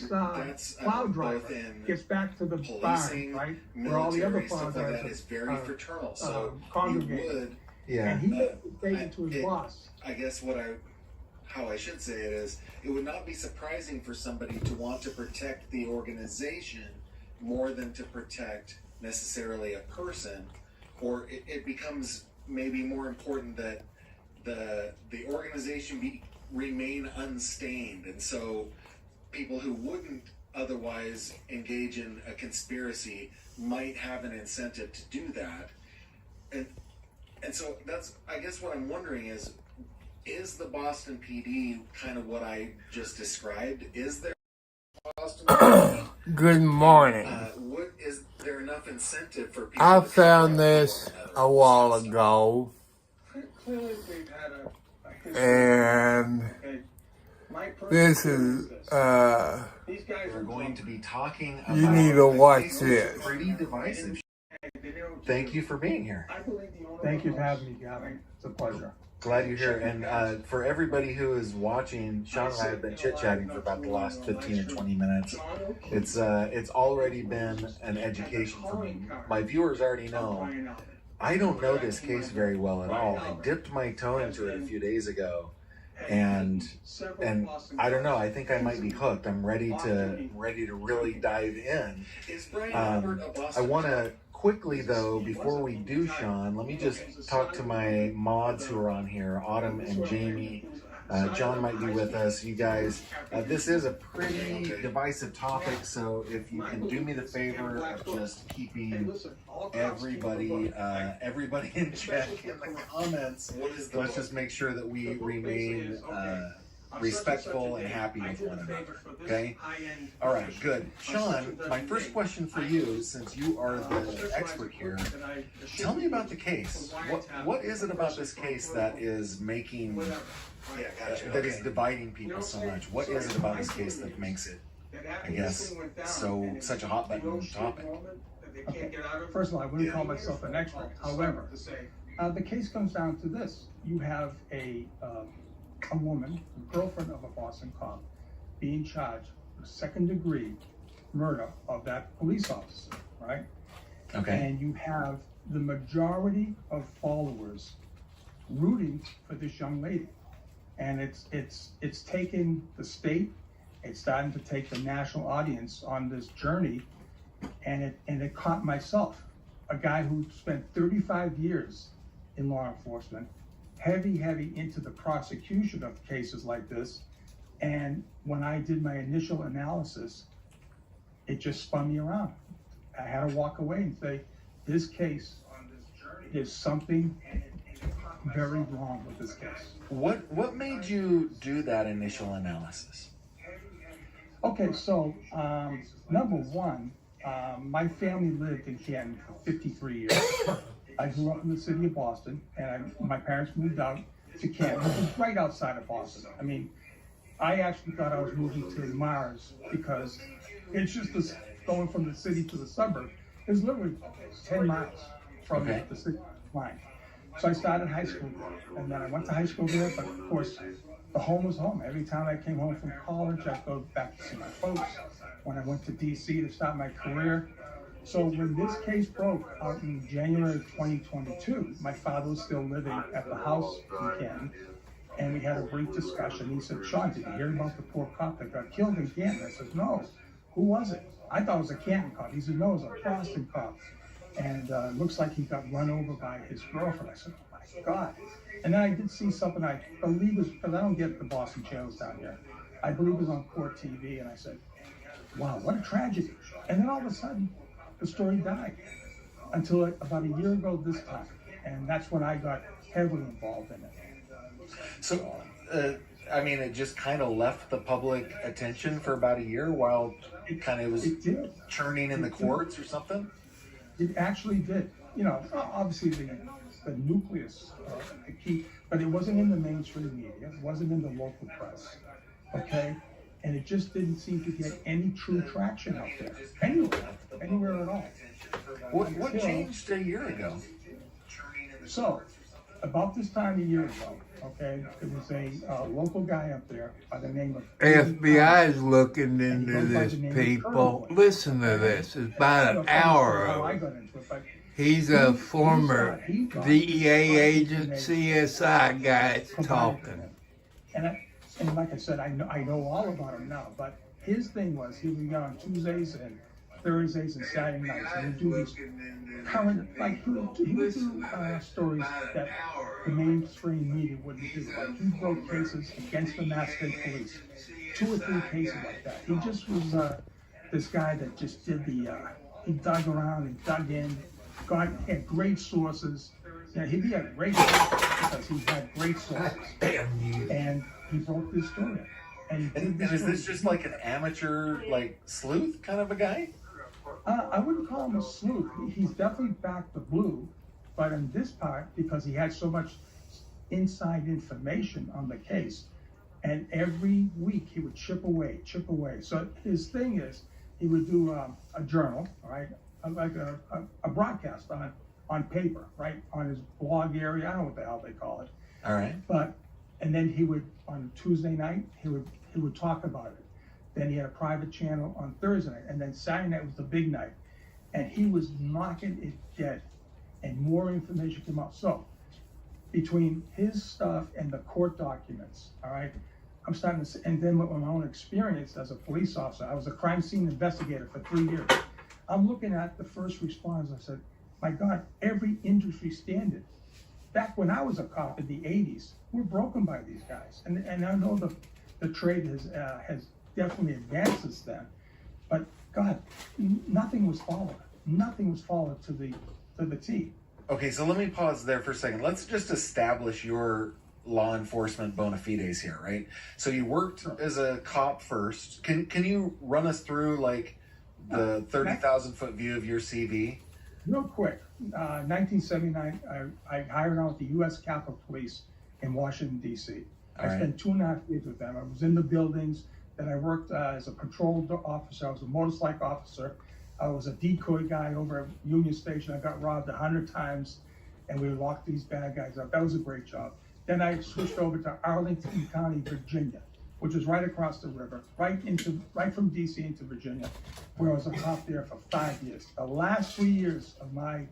plow driver gets back to the barn, right, where all the other plow drivers congregate, and he makes a statement to his boss. I guess how I should say it is, it would not be surprising for somebody to want to protect the organization more than to protect necessarily a person, or it becomes maybe more important that the organization remain unstained, and so people who wouldn't otherwise engage in a conspiracy might have an incentive to do that, and so that's, I guess what I'm wondering is the Boston PD kind of what I just described? Is there Boston PD? Good morning. Is there enough incentive for people? I found this a while ago, and this is, we're going to be talking about you need to watch this. pretty divisive. Thank you for being here. Thank you for having me, Gavin. It's a pleasure. Glad you're here. And for everybody who is watching, Sean and I have been chit-chatting for about the last 15 or 20 minutes. It's already been an education for me. My viewers already know I don't know this case very well at all. I dipped my toe into it a few days ago, and I don't know. I think I might be hooked. I'm ready to really dive in. I want to quickly, though, before we do, Sean, let me just talk to my mods who are on here, Autumn and Jamie. John might be with us. You guys, this is a pretty divisive topic, so if you can do me the favor of just keeping everybody in check in the comments, let's just make sure that we remain respectful and happy with one another. Okay? All right, good. Sean, my first question for you, since you are the expert here, tell me about the case. What is it about this case that is making, that is dividing people so much? What is it about this case that makes it, I guess, such a hot button topic? Okay. First of all, I wouldn't call myself an expert. However, the case comes down to this. You have a woman, the girlfriend of a Boston cop, being charged with second-degree murder of that police officer, right? Okay. And you have the majority of followers rooting for this young lady, and it's taken the state, it's starting to take the national audience on this journey, and it caught myself, a guy who spent 35 years in law enforcement, heavy into the prosecution of cases like this. And when I did my initial analysis, it just spun me around. I had to walk away and say, this case, there's something very wrong with this case. What made you do that initial analysis? Okay, so number one, my family lived in Canton for 53 years. I grew up in the city of Boston, and my parents moved out to Canton, which is right outside of Boston. I mean, I actually thought I was moving to Mars because it's just this, going from the city to the suburb is literally 10 miles from the city line. So I started high school there, and then I went to high school there, but of course, the home was home. Every time I came home from college, I'd go back to see my folks. When I went to DC to start my career. So when this case broke out in January of 2022, my father was still living at the house in Canton, and we had a brief discussion. He said, Sean, did you hear about the poor cop that got killed in Canton? I said, no. Who was it? I thought it was a Canton cop. He said, no, it was a Boston cop. And it looks like he got run over by his girlfriend. I said, oh my God. And then I did see something I believe was, because I don't get the Boston channels down here, I believe it was on Court TV, and I said, wow, what a tragedy. And then all of a sudden, the story died until about a year ago this time. And that's when I got heavily involved in it. So, I mean, it just kind of left the public attention for about a year while it kind of was churning in the courts or something? It actually did. You know, obviously the nucleus, the key, but it wasn't in the mainstream media. It wasn't in the local press. Okay? And it just didn't seem to get any true traction out there. Anywhere at all. What changed a year ago? So, about this time a year ago, okay? It was a local guy up there by the name of FBI's looking into this, people. Listen to this. It's about an hour How I of it. got into it, but He's a former DEA agent, CSI guy talking. And like I said, I know all about him now, but his thing was he would go on Tuesdays and Thursdays and Saturday nights, and he'd do these current, like he would do stories that the mainstream media wouldn't do. Like he broke cases against the Mass State Police, 2 or 3 cases like that. He just was this guy that just did he dug around and dug in, had great sources. Yeah, he had great sources because he had great sources. And he broke this story. And is this just like an amateur, like sleuth kind of a guy? I wouldn't call him a sleuth. He's definitely back the blue, but in this part, because he had so much inside information on the case, and every week he would chip away. So his thing is, he would do a journal, all right, like a broadcast on paper, right, on his blog area. I don't know what the hell they call it. All right. And then he would, on Tuesday night, he would talk about it. Then he had a private channel on Thursday night, and then Saturday night was the big night. And he was knocking it dead, and more information came out. So, between his stuff and the court documents, all right, I'm starting to see, and then with my own experience as a police officer, I was a crime scene investigator for 3 years. I'm looking at the first responders, I said, my God, every industry standard, back when I was a cop in the 80s, we're broken by these guys. And I know the trade has definitely advanced since then, but God, nothing was followed. Nothing was followed to the T. Okay, so let me pause there for a second. Let's just establish your law enforcement bona fides here, right? So you worked as a cop first. Can you run us through like the 30,000 foot view of your CV? Real quick, 1979, I hired on with the U.S. Capitol Police in Washington, D.C. I spent 2.5 years with them. I was in the buildings. Then I worked as a patrol officer. I was a motorcycle officer. I was a decoy guy over at Union Station. I got robbed 100 times, and we locked these bad guys up. That was a great job. Then I switched over to Arlington County, Virginia, which was right across the river, right from D.C. into Virginia, where I was a cop there for 5 years. The last 3 years of my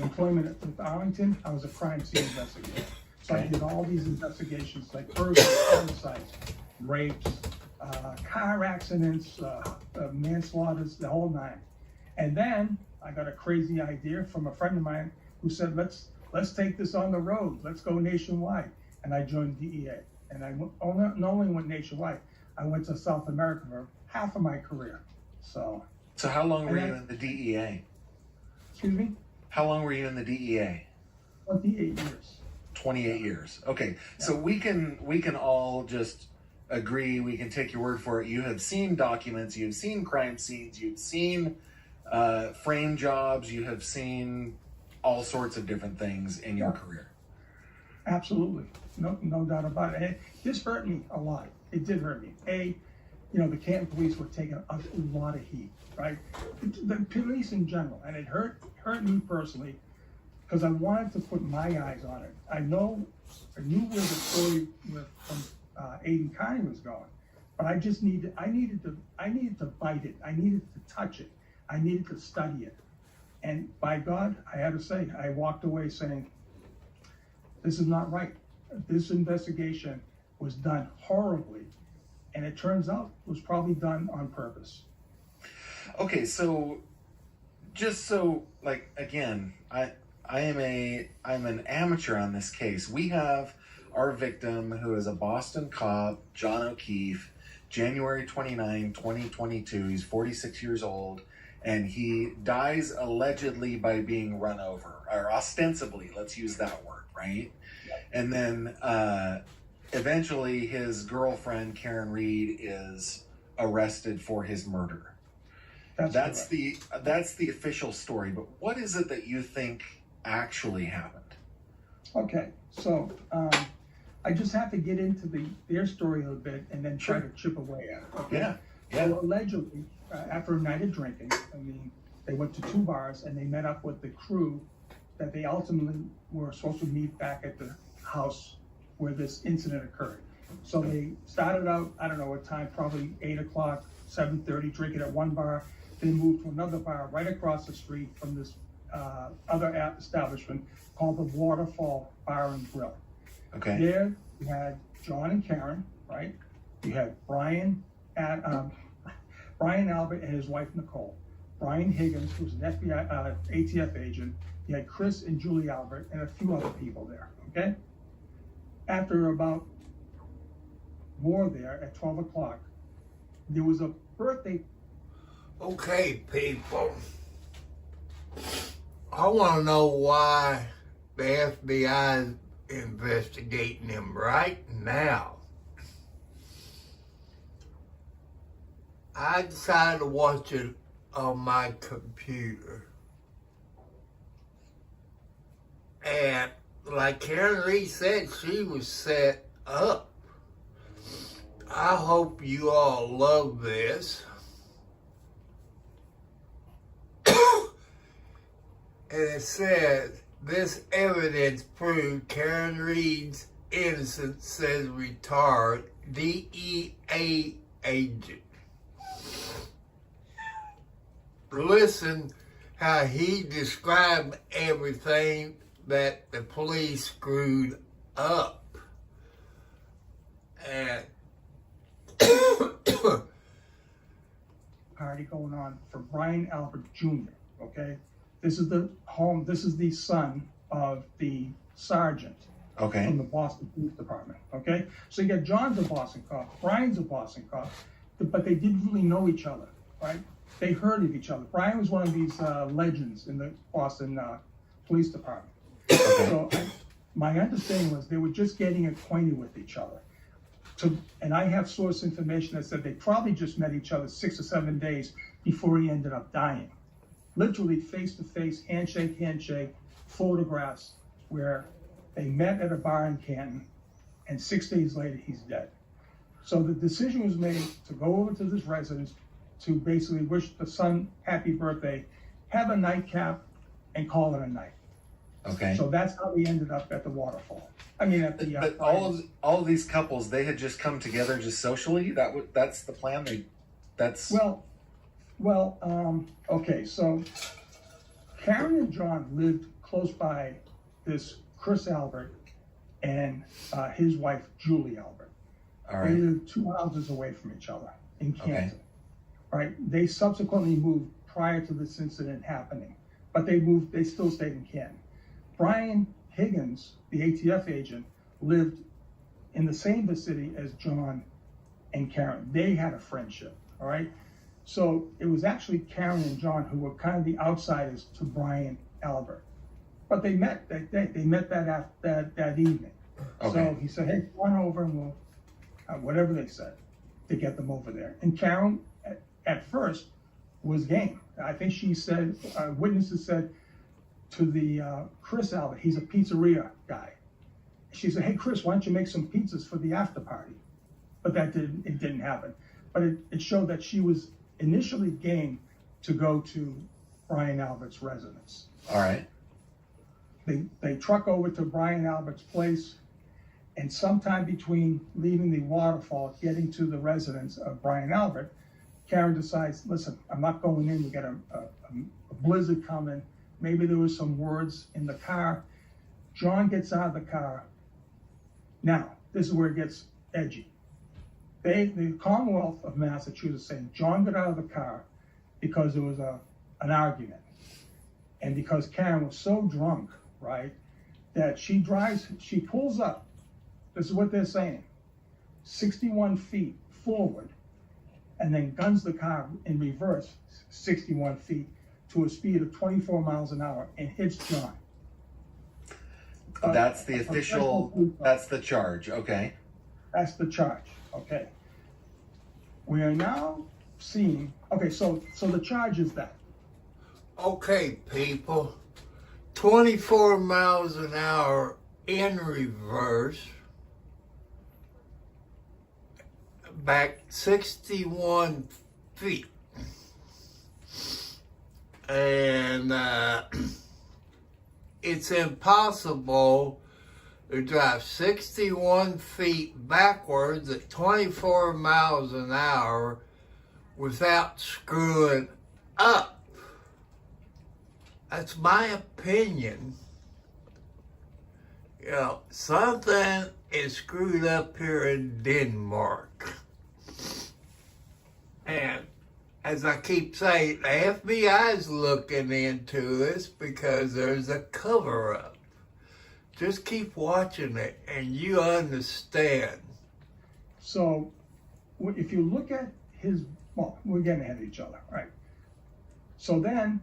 employment with Arlington, I was a crime scene investigator. So I did all these investigations, like burglaries, homicides, rapes, car accidents, manslaughters, the whole 9. And then I got a crazy idea from a friend of mine who said, let's take this on the road. Let's go nationwide. And I joined DEA. And I not only went nationwide, I went to South America for half of my career. So how long were you in the DEA? Excuse me? How long were you in the DEA? 28 years. 28 years. Okay, so we can all just agree. We can take your word for it. You have seen documents. You've seen crime scenes. You've seen frame jobs. You have seen all sorts of different things in your career. Absolutely, no doubt about it. And this hurt me a lot. It did hurt me. The Canton police were taking a lot of heat, right? The police in general, and it hurt me personally because I wanted to put my eyes on it. I knew where the story from Aiden County was going, but I needed to bite it. I needed to touch it. I needed to study it. And by God, I had to say, I walked away saying, this is not right. This investigation was done horribly, and it turns out it was probably done on purpose. Okay, so just so, like, again, I'm an amateur on this case. We have our victim, who is a Boston cop, John O'Keefe, January 29, 2022. He's 46 years old, and he dies allegedly by being run over, or ostensibly, let's use that word, right? Yep. And then eventually his girlfriend, Karen Reed, is arrested for his murder. That's the official story, but what is it that you think actually happened? Okay, so I just have to get into their story a little bit and then try to chip away at it. Okay? Yeah. So allegedly, after a night of drinking, they went to 2 bars and they met up with the crew that they ultimately were supposed to meet back at the house where this incident occurred. So they started out, I don't know what time, probably 8 o'clock, 7:30, drinking at one bar. They moved to another bar right across the street from this other establishment called the Waterfall Bar and Grill. Okay. There you had John and Karen, right? You had Brian Albert and his wife Nicole, Brian Higgins, who's an FBI ATF agent. You had Chris and Julie Albert and a few other people there. Okay. After about more there at 12 o'clock, there was a birthday. Okay, people. I want to know why the FBI is investigating him right now. I decided to watch it on my computer. And like Karen Lee said, she was set up. I hope you all love this. And it says, this evidence proved Karen Reed's innocence, says retired DEA agent. Listen how he described everything that the police screwed up. And Party going on for Brian Albert Jr., okay? This is the son of the sergeant Okay. from the Boston Police Department, okay? So you got John's a Boston cop, Brian's a Boston cop, but they didn't really know each other, right? They heard of each other. Brian was one of these legends in the Boston Police Department. Okay. So my understanding was they were just getting acquainted with each other. And I have source information that said they probably just met each other 6 or 7 days before he ended up dying. Literally face-to-face, handshake, photographs where they met at a bar in Canton, and 6 days later, he's dead. So the decision was made to go over to this residence to basically wish the son happy birthday, have a nightcap, and call it a night. Okay. So that's how they ended up at the waterfall. I mean, at the But all of these couples, they had just come together just socially. That's the plan. Okay. So Karen and John lived close by this Chris Albert and his wife Julie Albert. All They right. lived 2 houses away from each other in Canton. Okay. Right. They subsequently moved prior to this incident happening, but they still stayed in Canton. Brian Higgins, the ATF agent, lived in the same vicinity as John and Karen. They had a friendship, all right? So it was actually Karen and John who were kind of the outsiders to Brian Albert. But they met that day. They met that evening. Okay. So he said, hey, come on over and we'll, whatever they said, to get them over there. And Karen, at first, was game. I think she said, witnesses said, to the Chris Albert, he's a pizzeria guy. She said, hey Chris, why don't you make some pizzas for the after party? But it didn't happen. But it showed that she was initially game to go to Brian Albert's residence. All right. They truck over to Brian Albert's place, and sometime between leaving the waterfall, getting to the residence of Brian Albert, Karen decides, listen, I'm not going in, we got a blizzard coming. Maybe there was some words in the car. John gets out of the car. Now, this is where it gets edgy. The Commonwealth of Massachusetts saying John got out of the car because there was an argument. And because Karen was so drunk, right, that she pulls up, this is what they're saying, 61 feet forward, and then guns the car in reverse 61 feet to a speed of 24 miles an hour and hits John. That's the official, that's the charge. Okay. That's the charge, okay. We are now seeing, okay, so the charge is that. okay, people, 24 miles an hour in reverse, back 61 feet. And it's impossible to drive 61 feet backwards at 24 miles an hour without screwing up. That's my opinion. You know, something is screwed up here in Denmark. And as I keep saying, the FBI's looking into this because there's a cover-up. Just keep watching it and you understand. So if you look at his, well, we're getting ahead of each other, right? So then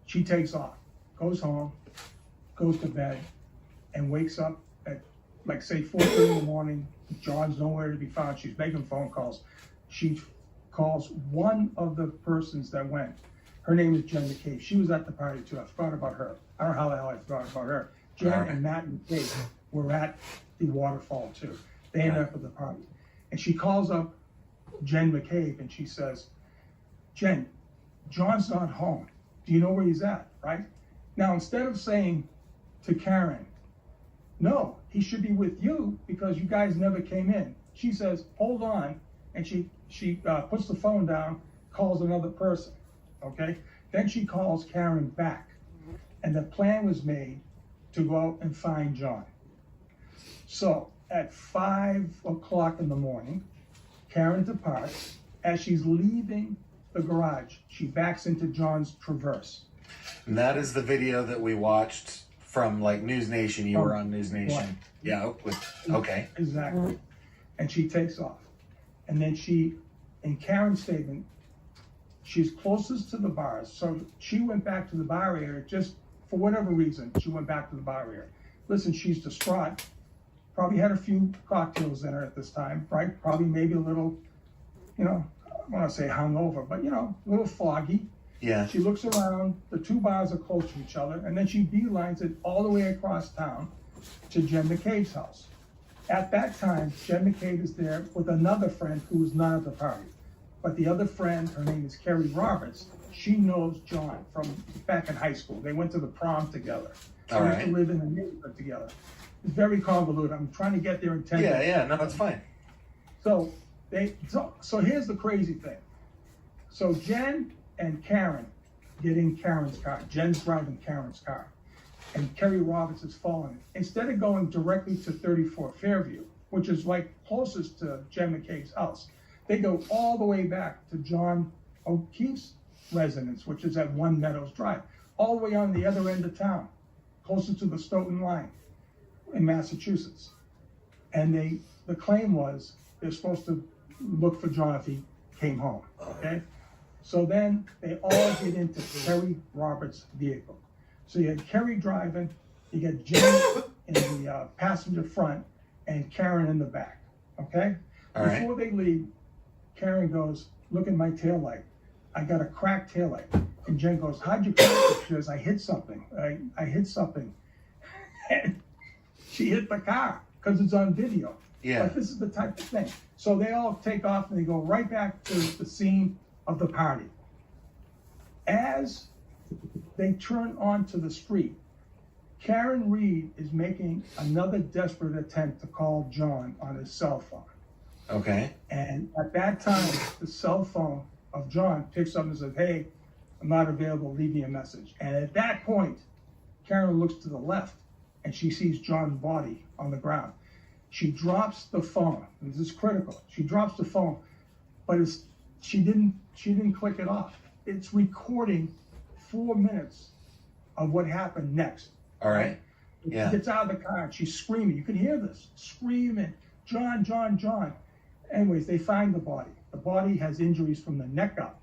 she takes off, goes home, goes to bed, and wakes up at, like, say, 4:30 in the morning. John's nowhere to be found. She's making phone calls. She calls one of the persons that went. Her name is Jen McCabe. She was at the party too. I forgot about her. I don't know how the hell I forgot about her. Jen and Matt McCabe were at the waterfall too. They ended up at the party. And she calls up Jen McCabe and she says, Jen, John's not home. Do you know where he's at, right? Now, instead of saying to Karen, no, he should be with you because you guys never came in, she says, hold on. And she puts the phone down, calls another person, okay? Then she calls Karen back. And the plan was made to go out and find John. So at 5 o'clock in the morning, Karen departs. As she's leaving the garage, she backs into John's Traverse. And that is the video that we watched from, like, News Nation. You were on News Nation. Right. Yeah, okay. Exactly. And she takes off. And then she, in Karen's statement, she's closest to the bars. So she went back to the bar area just for whatever reason. She went back to the bar area. Listen, she's distraught. Probably had a few cocktails in her at this time, right? Probably maybe a little, you know, I want to say hungover, but, you know, a little foggy. Yeah. She looks around. The two bars are close to each other. And then she beelines it all the way across town to Jen McCabe's house. At that time, Jen McCabe is there with another friend who is not at the party. But the other friend, her name is Carrie Roberts, she knows John from back in high school. They went to the prom together. They used to live in the neighborhood together. It's very convoluted. I'm trying to get there in 10 minutes. Yeah, no, that's fine. So here's the crazy thing. So Jen and Karen get in Karen's car. Jen's driving Karen's car. And Kerry Roberts is following. Instead of going directly to 34 Fairview, which is like closest to Jen McCabe's house, they go all the way back to John O'Keefe's residence, which is at One Meadows Drive, all the way on the other end of town, closest to the Stoughton line in Massachusetts. And the claim was they're supposed to look for John if he came home, okay? So then they all get into Kerry Roberts' vehicle. So you had Kerry driving, you got Jen in the passenger front, and Karen in the back, okay? All right. Before they leave, Karen goes, look at my taillight. I got a cracked taillight. And Jen goes, how'd you crack it? She goes, I hit something. I hit something. And she hit the car, because it's on video. Yeah. But this is the type of thing. So they all take off and they go right back to the scene of the party. As they turn onto the street, Karen Reed is making another desperate attempt to call John on his cell phone. Okay. And at that time, the cell phone of John picks up and says, hey, I'm not available, leave me a message. And at that point, Karen looks to the left and she sees John's body on the ground. She drops the phone. This is critical. She drops the phone, but she didn't click it off. It's recording 4 minutes of what happened next. All right. Yeah. She gets out of the car and she's screaming. You can hear this, screaming, John, John, John. Anyways, they find the body. The body has injuries from the neck up.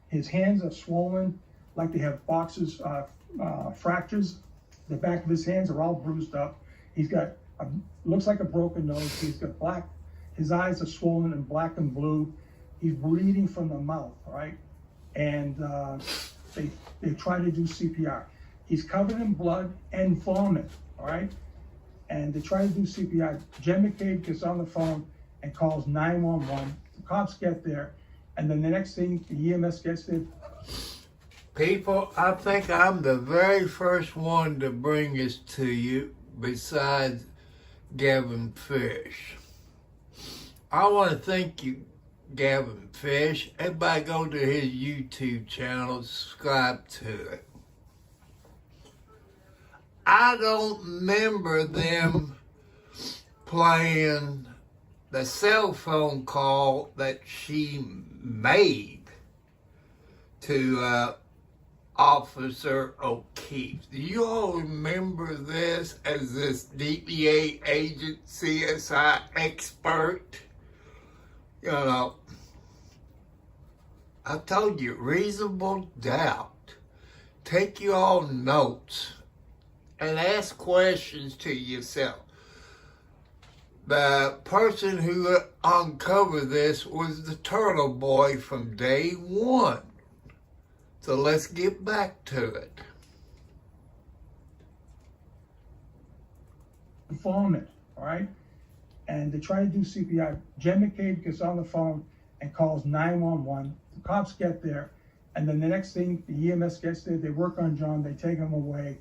His hands are swollen, like they have boxes, fractures. The back of his hands are all bruised up. He's got, looks like a broken nose. He's got black, his eyes are swollen and black and blue. He's bleeding from the mouth, right? And they try to do CPR. He's covered in blood and vomit, all right? And they try to do CPR. Jen McCabe gets on the phone and calls 911. The cops get there, and then the next thing, the EMS gets there. People, I think I'm the very first one to bring this to you besides Gavin Fish. I want to thank you, Gavin Fish. Everybody go to his YouTube channel, subscribe to it. I don't remember them playing the cell phone call that she made to Officer O'Keefe. Do you all remember this as this DEA agent, CSI expert? You know, I told you, reasonable doubt. Take your all notes and ask questions to yourself. The person who uncovered this was the Turtle Boy from day one. So let's get back to it. Informant, all right? And they try to do CPR. Jen McCabe gets on the phone and calls 911. The cops get there, and then the next thing, the EMS gets there, they work on John, they take him away,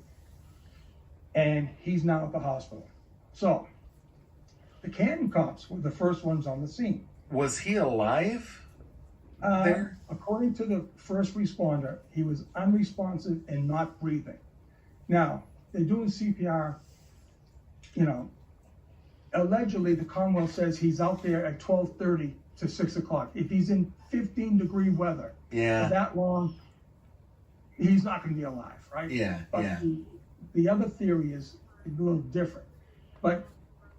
and he's now at the hospital. So, the Canton cops were the first ones on the scene. Was he alive there? According to the first responder, he was unresponsive and not breathing. Now, they're doing CPR, you know, allegedly the Commonwealth says he's out there at 12:30 to 6 o'clock. If he's in 15-degree weather for that long, he's not going to be alive, right? But the other theory is a little different. But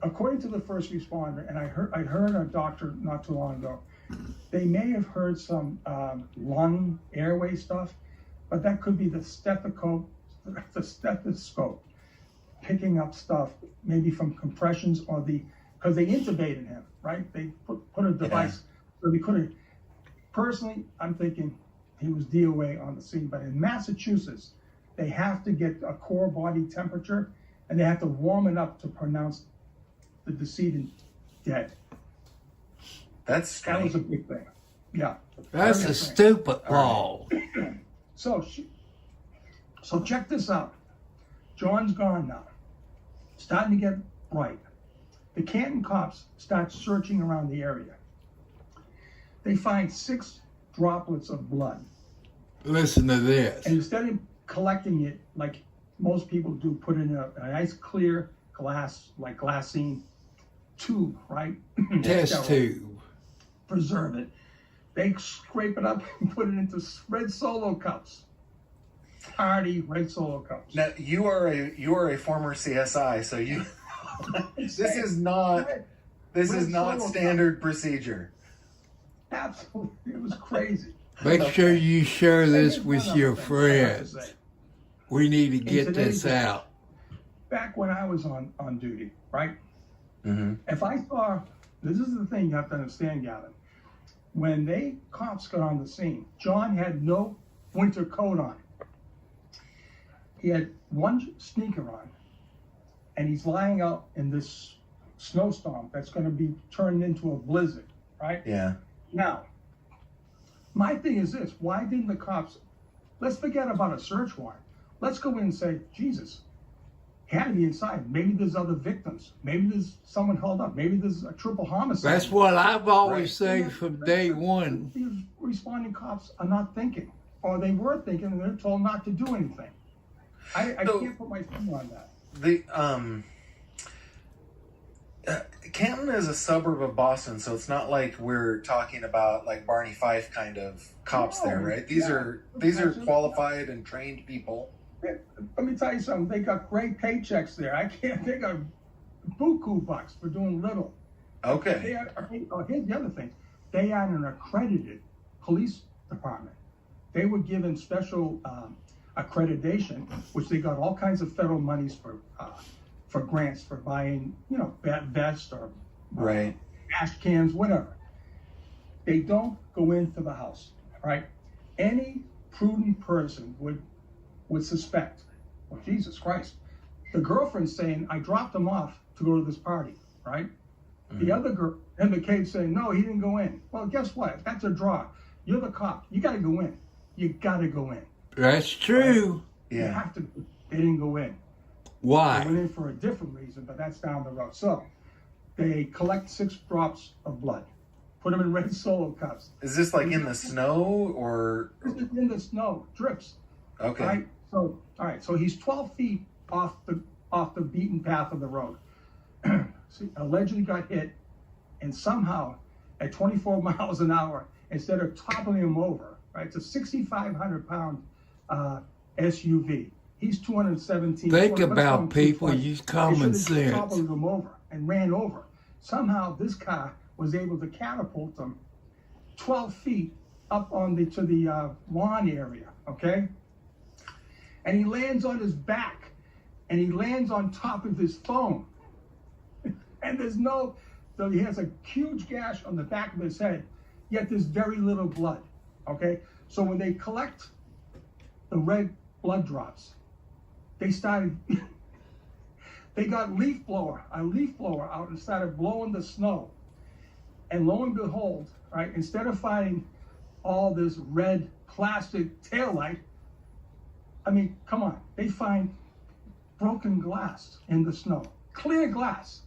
according to the first responder, and I heard a doctor not too long ago, they may have heard some lung airway stuff, but that could be the stethoscope picking up stuff, maybe from compressions or because they intubated him, right? They put a device, so they could have. Personally, I'm thinking he was DOA on the scene, but in Massachusetts, they have to get a core body temperature, and they have to warm it up to pronounce the decedent dead. That's strange. That was a big thing. Yeah. That's a stupid law. So check this out. John's gone now. Starting to get bright. The Canton cops start searching around the area. They find 6 droplets of blood. Listen to this. And instead of collecting it like most people do, put it in a nice clear glass, like glassine tube, right? Test tube. Preserve it. They scrape it up and put it into red Solo cups. Hardy red Solo cups. Now you are a former CSI, so you this is not standard procedure. Absolutely, it was crazy. Make sure you share this with your friends. We need to get this out. Back when I was on duty, right? Mm-hmm. If I saw, this is the thing you have to understand, Gavin. When cops got on the scene, John had no winter coat on. He had one sneaker on, and he's lying out in this snowstorm that's going to be turned into a blizzard, right? Yeah. Now, my thing is this: why didn't the cops? Let's forget about a search warrant. Let's go in and say, Jesus, he had to be inside. Maybe there's other victims. Maybe there's someone held up. Maybe there's a triple homicide. That's what I've always said from day one. These responding cops are not thinking, or they were thinking, and they're told not to do anything. I can't put my finger on that. Canton is a suburb of Boston, so it's not like we're talking about like Barney Fife kind of cops there, right? These are qualified and trained people. Let me tell you something. They got great paychecks there. They got buku bucks for doing little. Okay. Here's the other thing. They are an accredited police department. They were given special accreditation, which they got all kinds of federal monies for grants for buying, vests or right, ash cans, whatever. They don't go into the house, right? Any prudent person would suspect, well, Jesus Christ, the girlfriend's saying, I dropped him off to go to this party, right? Mm-hmm. The other girl in the cave saying, no, he didn't go in. Well, guess what? That's a draw. You're the cop. You got to go in. You got to go in. That's true. You Yeah. have to. They didn't go in. They Why? went in for a different reason, but that's down the road. So they collect 6 drops of blood, put them in red Solo cups. Is this like in the snow or? This is in the snow, drips. Okay. Right. So all right. So he's 12 feet off the beaten path of the road. So allegedly got hit, and somehow at 24 miles an hour, instead of toppling him over, right? It's a 6,500-pound SUV. He's 217. Think let's about call him people, 220. use common They should have sense. toppled him over and ran over. Somehow this car was able to catapult him 12 feet up to the lawn area. Okay, and he lands on his back, and he lands on top of his phone. And so he has a huge gash on the back of his head, yet there's very little blood, okay? So when they collect the red blood drops, they got a leaf blower out and started blowing the snow. And lo and behold, right, instead of finding all this red plastic taillight, I mean, come on, they find broken glass in the snow, clear glass.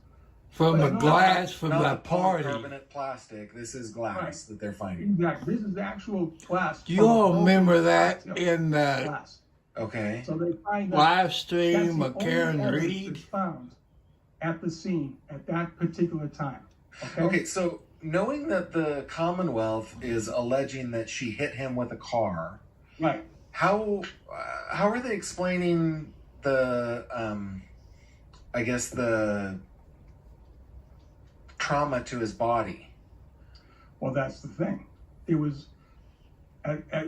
From the No, glass from Not the the party. polycarbonate plastic. This is glass Right. that they're finding. Exactly. This is the actual glass. Do you all from remember that broken in the glass. Okay. So they find that live that's stream the of only Karen evidence Reed? that's found at the scene at that particular time. Okay. Okay, so knowing that the Commonwealth is alleging that she hit him with a car, Right. how are they explaining the I guess the trauma to his body? Well, that's the thing. There was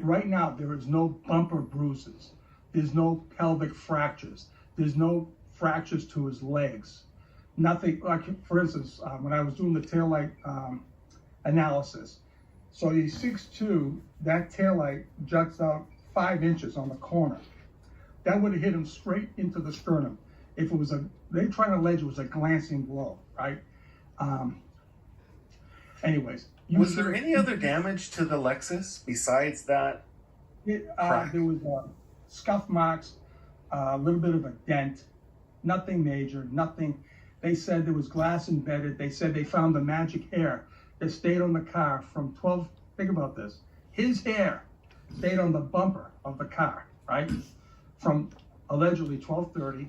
right now there is no bumper bruises. There's no pelvic fractures. There's no fractures to his legs. Nothing like, for instance, when I was doing the taillight analysis. So he's 6'2", that taillight juts out 5 inches on the corner. That would have hit him straight into the sternum. If it was they try to allege it was a glancing blow, right? Anyways. Was there any other damage to the Lexus besides that? Crack? There was scuff marks, a little bit of a dent, nothing major, nothing. They said there was glass embedded. They said they found the magic hair that stayed on the car from 12, think about this, his hair stayed on the bumper of the car, right? From allegedly 12:30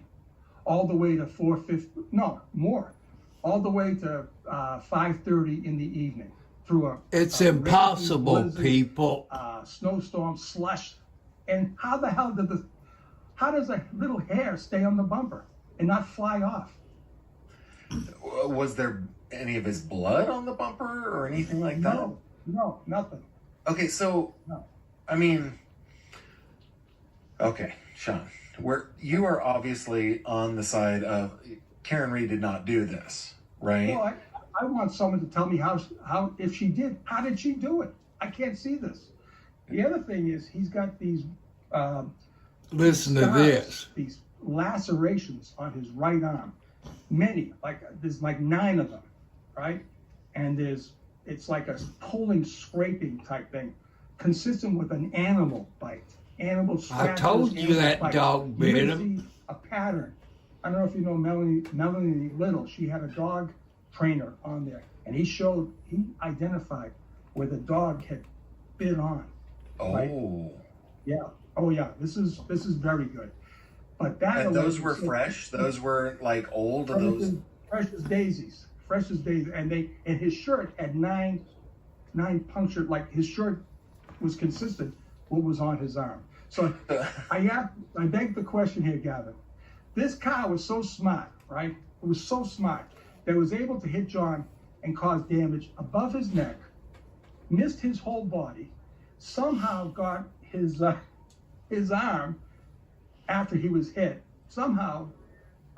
all the way to 4:50, no, more, all the way to 5:30 in the evening through It's a impossible, raging blizzard, people. snowstorm, slush. And how the hell how does a little hair stay on the bumper and not fly off? Was there any of his blood on the bumper or anything like that? No, nothing. Okay, so No. I mean, okay, Sean, you are obviously on the side of Karen Reed did not do this, right? Well, I want someone to tell me how if she did, how did she do it? I can't see this. The other thing is he's got these Listen to scars, this. these lacerations on his right arm. Many, there's like 9 of them, right? And it's like a pulling, scraping type thing, consistent with an animal bite. Animal I scratches, told you animal that bites. dog bit You him. see a pattern. I don't know if you know Melanie Little. She had a dog trainer on there, and he identified where the dog had bit on. Oh, Right. Yeah. Oh yeah. This is very good. But that and those were allegedly- fresh. Those were like old. Those. fresh as daisies. Fresh as daisies. And his shirt had nine punctured. Like his shirt was consistent. What was on his arm? So I beg the question here, Gavin. This car was so smart, right? It was so smart that it was able to hit John and cause damage above his neck, missed his whole body, somehow got his arm after he was hit. Somehow,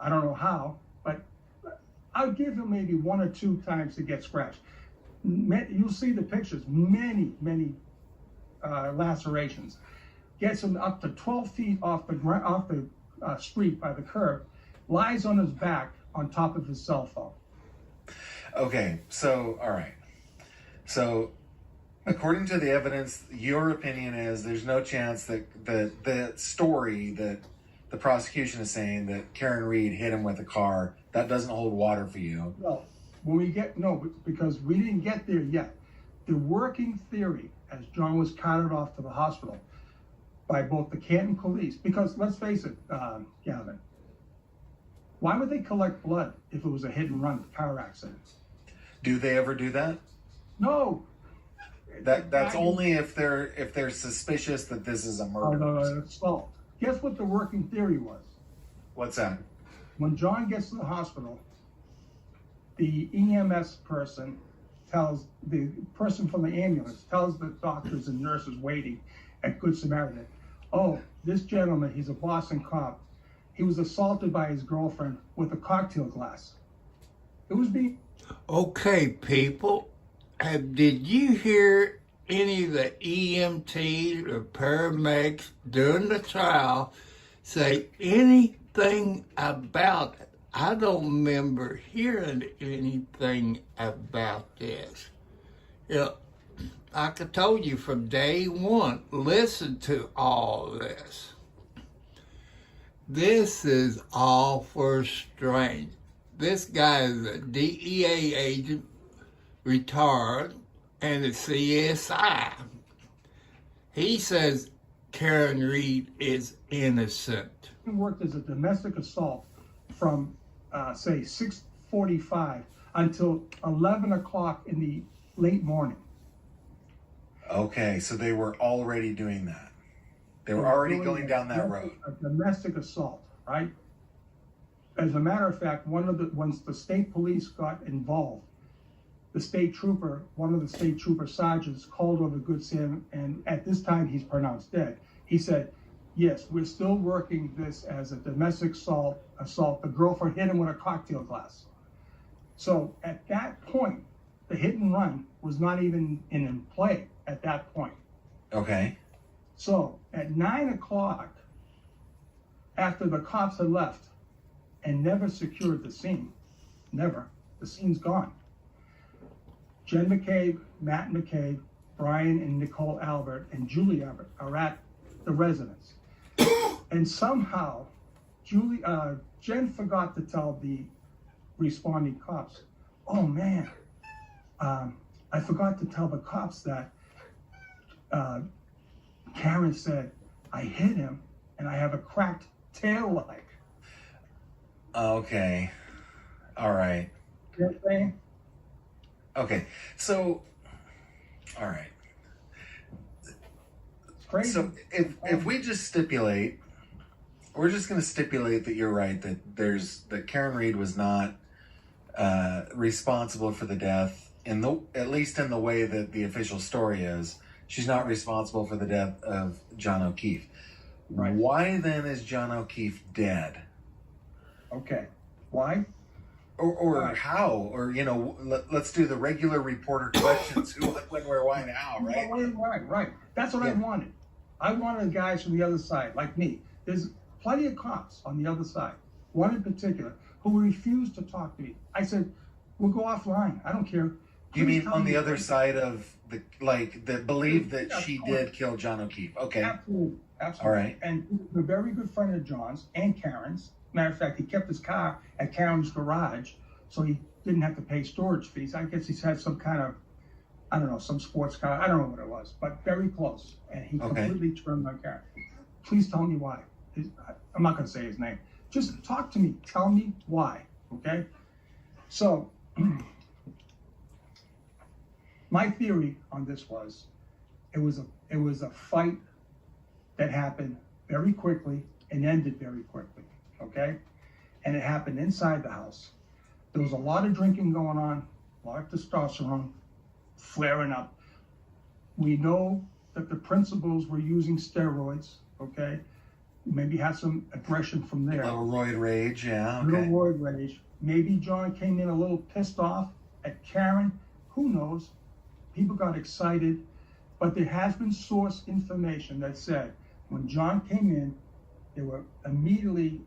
I don't know how, but I'll give him maybe 1 or 2 times to get scratched. You'll see the pictures, many lacerations. Gets him up to 12 feet off the street by the curb, lies on his back on top of his cell phone. Okay, so all right, so according to the evidence, your opinion is there's no chance that the story that the prosecution is saying that Karen Reed hit him with a car, that doesn't hold water for you. No, because we didn't get there yet. The working theory, as John was carted off to the hospital by both the Canton police, because let's face it, Gavin, why would they collect blood if it was a hit and run car accident? Do they ever do that? No. That's only if they're suspicious that this is a murder. So, guess what the working theory was? What's that? When John gets to the hospital, the EMS person tells the person from the ambulance, tells the doctors and nurses waiting at Good Samaritan, oh, this gentleman, he's a Boston cop. He was assaulted by his girlfriend with a cocktail glass. It was being... Okay, people, did you hear any of the EMTs or paramedics during the trial say anything about it? I don't remember hearing anything about this. Like I told you from day one, listen to all this. This is all for strange. This guy is a DEA agent, retired, and a CSI. He says Karen Reed is innocent. He worked as a domestic assault from, say, 6:45 until 11 o'clock in the late morning. Okay, so they were already doing that. They were already going down that road. A domestic assault, right? As a matter of fact, once the state police got involved, one of the state trooper sergeants called over Good Sam, and at this time he's pronounced dead. He said, yes, we're still working this as a domestic assault. The girlfriend hit him with a cocktail glass. So at that point, the hit and run was not even in play at that point. Okay. So at 9 o'clock, after the cops had left and never secured the scene, the scene's gone. Jen McCabe, Matt McCabe, Brian and Nicole Albert, and Julie Albert are at the residence. And somehow, Jen forgot to tell the responding cops, oh man, I forgot to tell the cops that Karen said, I hit him and I have a cracked tail light. Okay. All right. You know what I'm saying? Okay. So, all right. It's crazy. So if we just stipulate, we're just going to stipulate that you're right, that Karen Reed was not responsible for the death, at least in the way that the official story is. She's not responsible for the death of John O'Keefe. Right. Why then is John O'Keefe dead? Okay. Why? Or how? Or, let's do the regular reporter questions. Who, what, when, where, why, now, right? Right. That's what I wanted. I wanted guys from the other side, like me. There's plenty of cops on the other side. One in particular, who refused to talk to me. I said, we'll go offline. I don't care. You mean on the other side of that believe that she did kill John O'Keefe? Okay. Absolutely. All right. And he was a very good friend of John's and Karen's. Matter of fact, he kept his car at Karen's garage, so he didn't have to pay storage fees. I guess he's had some kind of, I don't know, some sports car. I don't know what it was, but very close. And he completely turned on Karen. Please tell me why. I'm not going to say his name. Just talk to me. Tell me why. Okay? So, my theory on this was, it was a fight that happened very quickly and ended very quickly. Okay? And it happened inside the house. There was a lot of drinking going on, a lot of testosterone flaring up. We know that the principals were using steroids, okay? Maybe had some aggression from there. A little roid rage, yeah, okay. Little roid rage. Maybe John came in a little pissed off at Karen. Who knows? People got excited. But there has been source information that said when John came in, they were immediately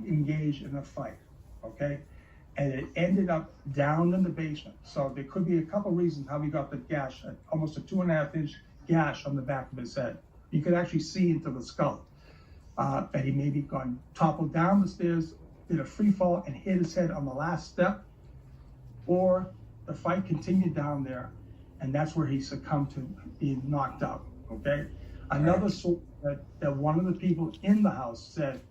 engaged in a fight, okay? and it ended up down in the basement. So there could be a couple reasons how he got the gash, almost a 2.5-inch gash on the back of his head. You could actually see into the skull. That he maybe toppled down the stairs, did a free fall and hit his head on the last step, or the fight continued down there, and that's where he succumbed to being knocked out, okay? Another source that one of the people in the house said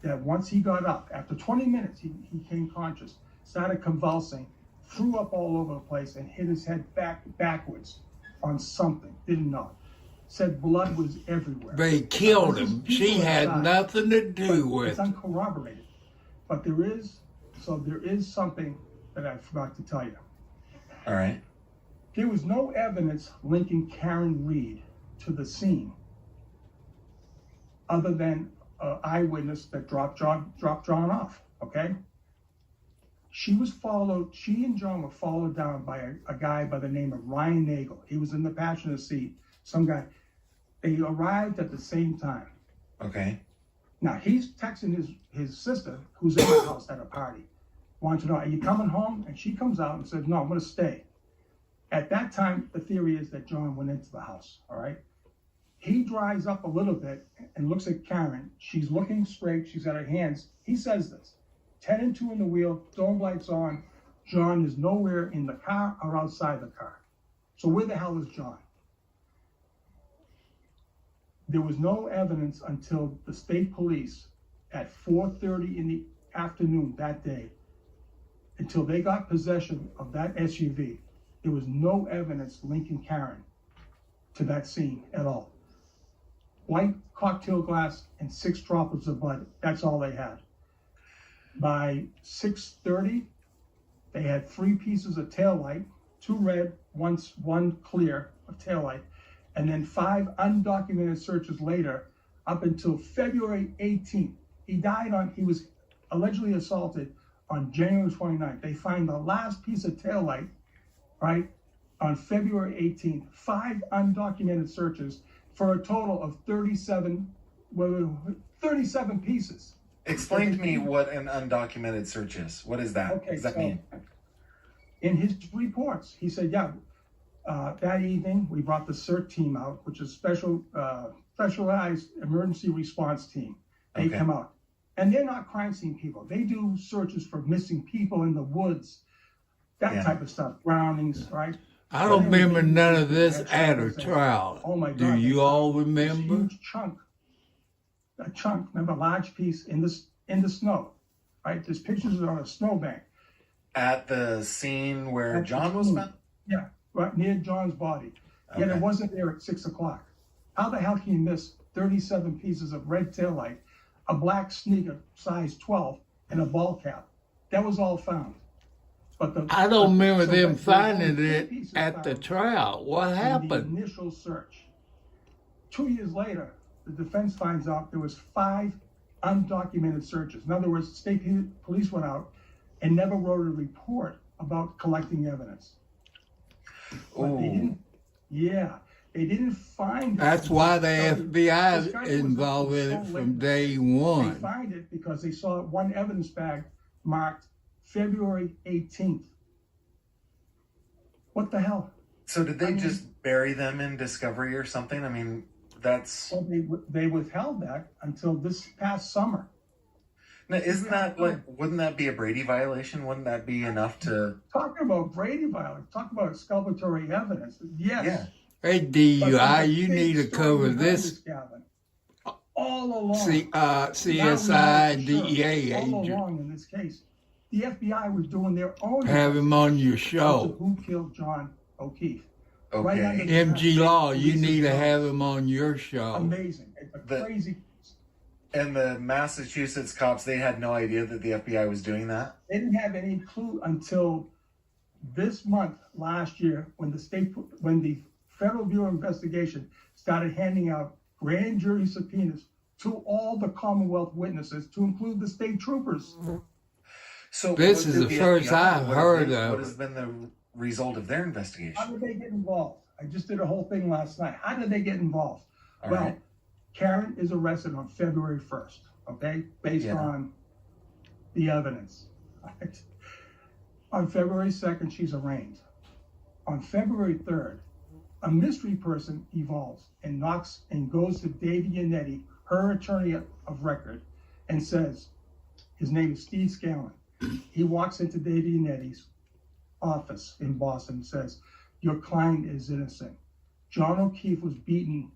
that once he got up, after 20 minutes, he came conscious, started convulsing, threw up all over the place, and hit his head backwards on something, didn't know. Said blood was everywhere. They killed him. She had nothing to do with it. It's uncorroborated. But there is something that I forgot to tell you. All right. There was no evidence linking Karen Reed to the scene other than an eyewitness that dropped John off, okay? She and John were followed down by a guy by the name of Ryan Nagel. He was in the passenger seat, some guy. They arrived at the same time. Okay. Now, he's texting his sister, who's in the house at a party, wanting to know, are you coming home? And she comes out and says, no, I'm going to stay. At that time, the theory is that John went into the house, all right? He dries up a little bit and looks at Karen. She's looking straight. She's got her hands. He says this, 10 and 2 in the wheel, dome lights on. John is nowhere in the car or outside the car. So where the hell is John? There was no evidence until the state police at 4:30 in the afternoon that day, until they got possession of that SUV. There was no evidence linking Karen to that scene at all. White cocktail glass and 6 droplets of blood, that's all they had. By 6:30, they had 3 pieces of taillight, 2 red, 1 clear of taillight, and then 5 undocumented searches later, up until February 18th. He was allegedly assaulted on January 29th. They find the last piece of taillight, right, on February 18th. 5 undocumented searches for a total of 37 pieces. Explain to me what an undocumented search is. What is that? Okay, what does that mean? In his reports, he said, that evening we brought the CERT team out, which is specialized emergency response team. They come out. And they're not crime scene people. They do searches for missing people in the woods, that type of stuff, drownings, right? I don't remember none of this at a trial. Oh my God. Do you all remember? Huge chunk, remember, a large piece in the snow, right? There's pictures on a snowbank. At the scene where John was found? Yeah, right near John's body. Okay. Yet it wasn't there at 6 o'clock. How the hell can you miss 37 pieces of red taillight, a black sneaker size 12, and a ball cap? That was all found. I don't remember them finding it at the trial. What happened? The initial search. 2 years later, the defense finds out there was 5 undocumented searches. In other words, state police went out and never wrote a report about collecting evidence. But they didn't find it. That's why the FBI is involved in it from day one. They find it because they saw one evidence bag marked February 18th. What the hell? So did they just bury them in discovery or something? I mean, that's... Well, they withheld that until this past summer. Now, isn't that wouldn't that be a Brady violation? Wouldn't that be enough to... Talking about Brady violation, talk about exculpatory evidence. Yes. Yeah. Hey, DUI, you need to cover this. All along. CSI, DEA all agent. along in this case. The FBI was doing their own... Have him on your show. Who killed John O'Keefe. Okay. Right under the MG Law, you need to have him on your show. Amazing. It's a crazy... And the Massachusetts cops, they had no idea that the FBI was doing that? They didn't have any clue until this month last year when the Federal Bureau of Investigation started handing out grand jury subpoenas to all the Commonwealth witnesses, to include the state troopers. So this is the first I've heard of. What has been the result of their investigation? How did they get involved? I just did a whole thing last night. How did they get involved? All right. Karen is arrested on February 1st, okay? Based on the evidence. On February 2nd, she's arraigned. On February 3rd, a mystery person evolves and knocks and goes to Davy Yannetti, her attorney of record, and says, his name is Steve Scallon. He walks into Davy Yannetti's office in Boston and says, your client is innocent. John O'Keefe was beaten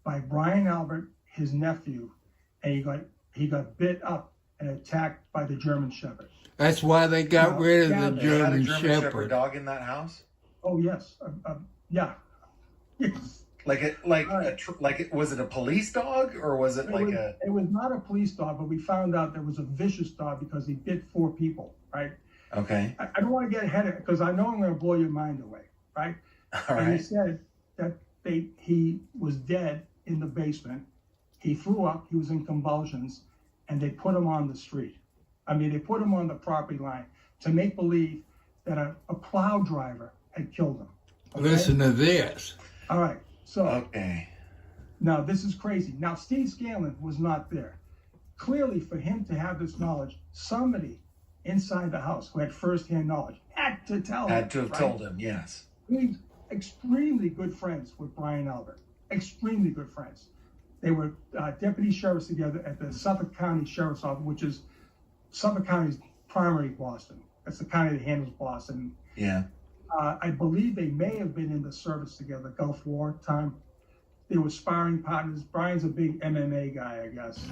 by Brian Albert, his nephew, and he got bit up and attacked by the German Shepherd. That's why they got rid of the They had a German German Shepherd Shepherd. dog in that house. Oh yes, yeah. Yes. Was it a police dog or was it It was not a police dog, but we found out there was a vicious dog because he bit 4 people, right? Okay. I don't want to get ahead of it because I know I'm going to blow your mind away, right? All And he right. said that he was dead in the basement. He threw up, he was in convulsions, and they put him on the street. I mean, they put him on the property line to make believe that a plow driver had killed him. Okay? Listen to this. All right, so Okay. now this is crazy. Now, Steve Scallon was not there. Clearly, for him to have this knowledge, somebody inside the house who had firsthand knowledge had to tell him. Had to have right? told him, yes. He's extremely good friends with Brian Albert. Extremely good friends. They were deputy sheriffs together at the Suffolk County Sheriff's Office, which is Suffolk County's primary Boston. That's the county that handles Boston. Yeah. I believe they may have been in the service together, Gulf War time. They were sparring partners. Brian's a big MMA guy, I guess.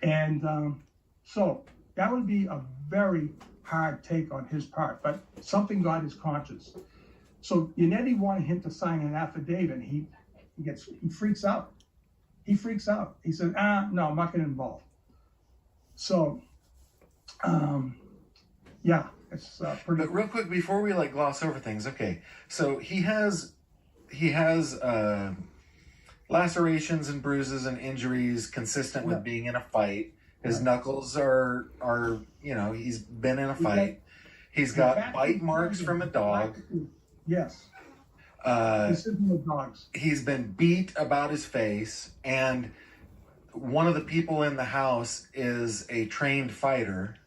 And so that would be a very hard take on his part, but something got his conscience. So Yannetti wanted him to sign an affidavit. And he freaks out. He freaks out. He said, no, I'm not going to involve. So, yeah, it's pretty. But real quick before we gloss over things, okay. So he has lacerations and bruises and injuries consistent with being in a fight. His knuckles are he's been in a fight. He's got bite marks from a dog. Yes. Consistent with dogs. He's been beat about his face, and one of the people in the house is a trained fighter.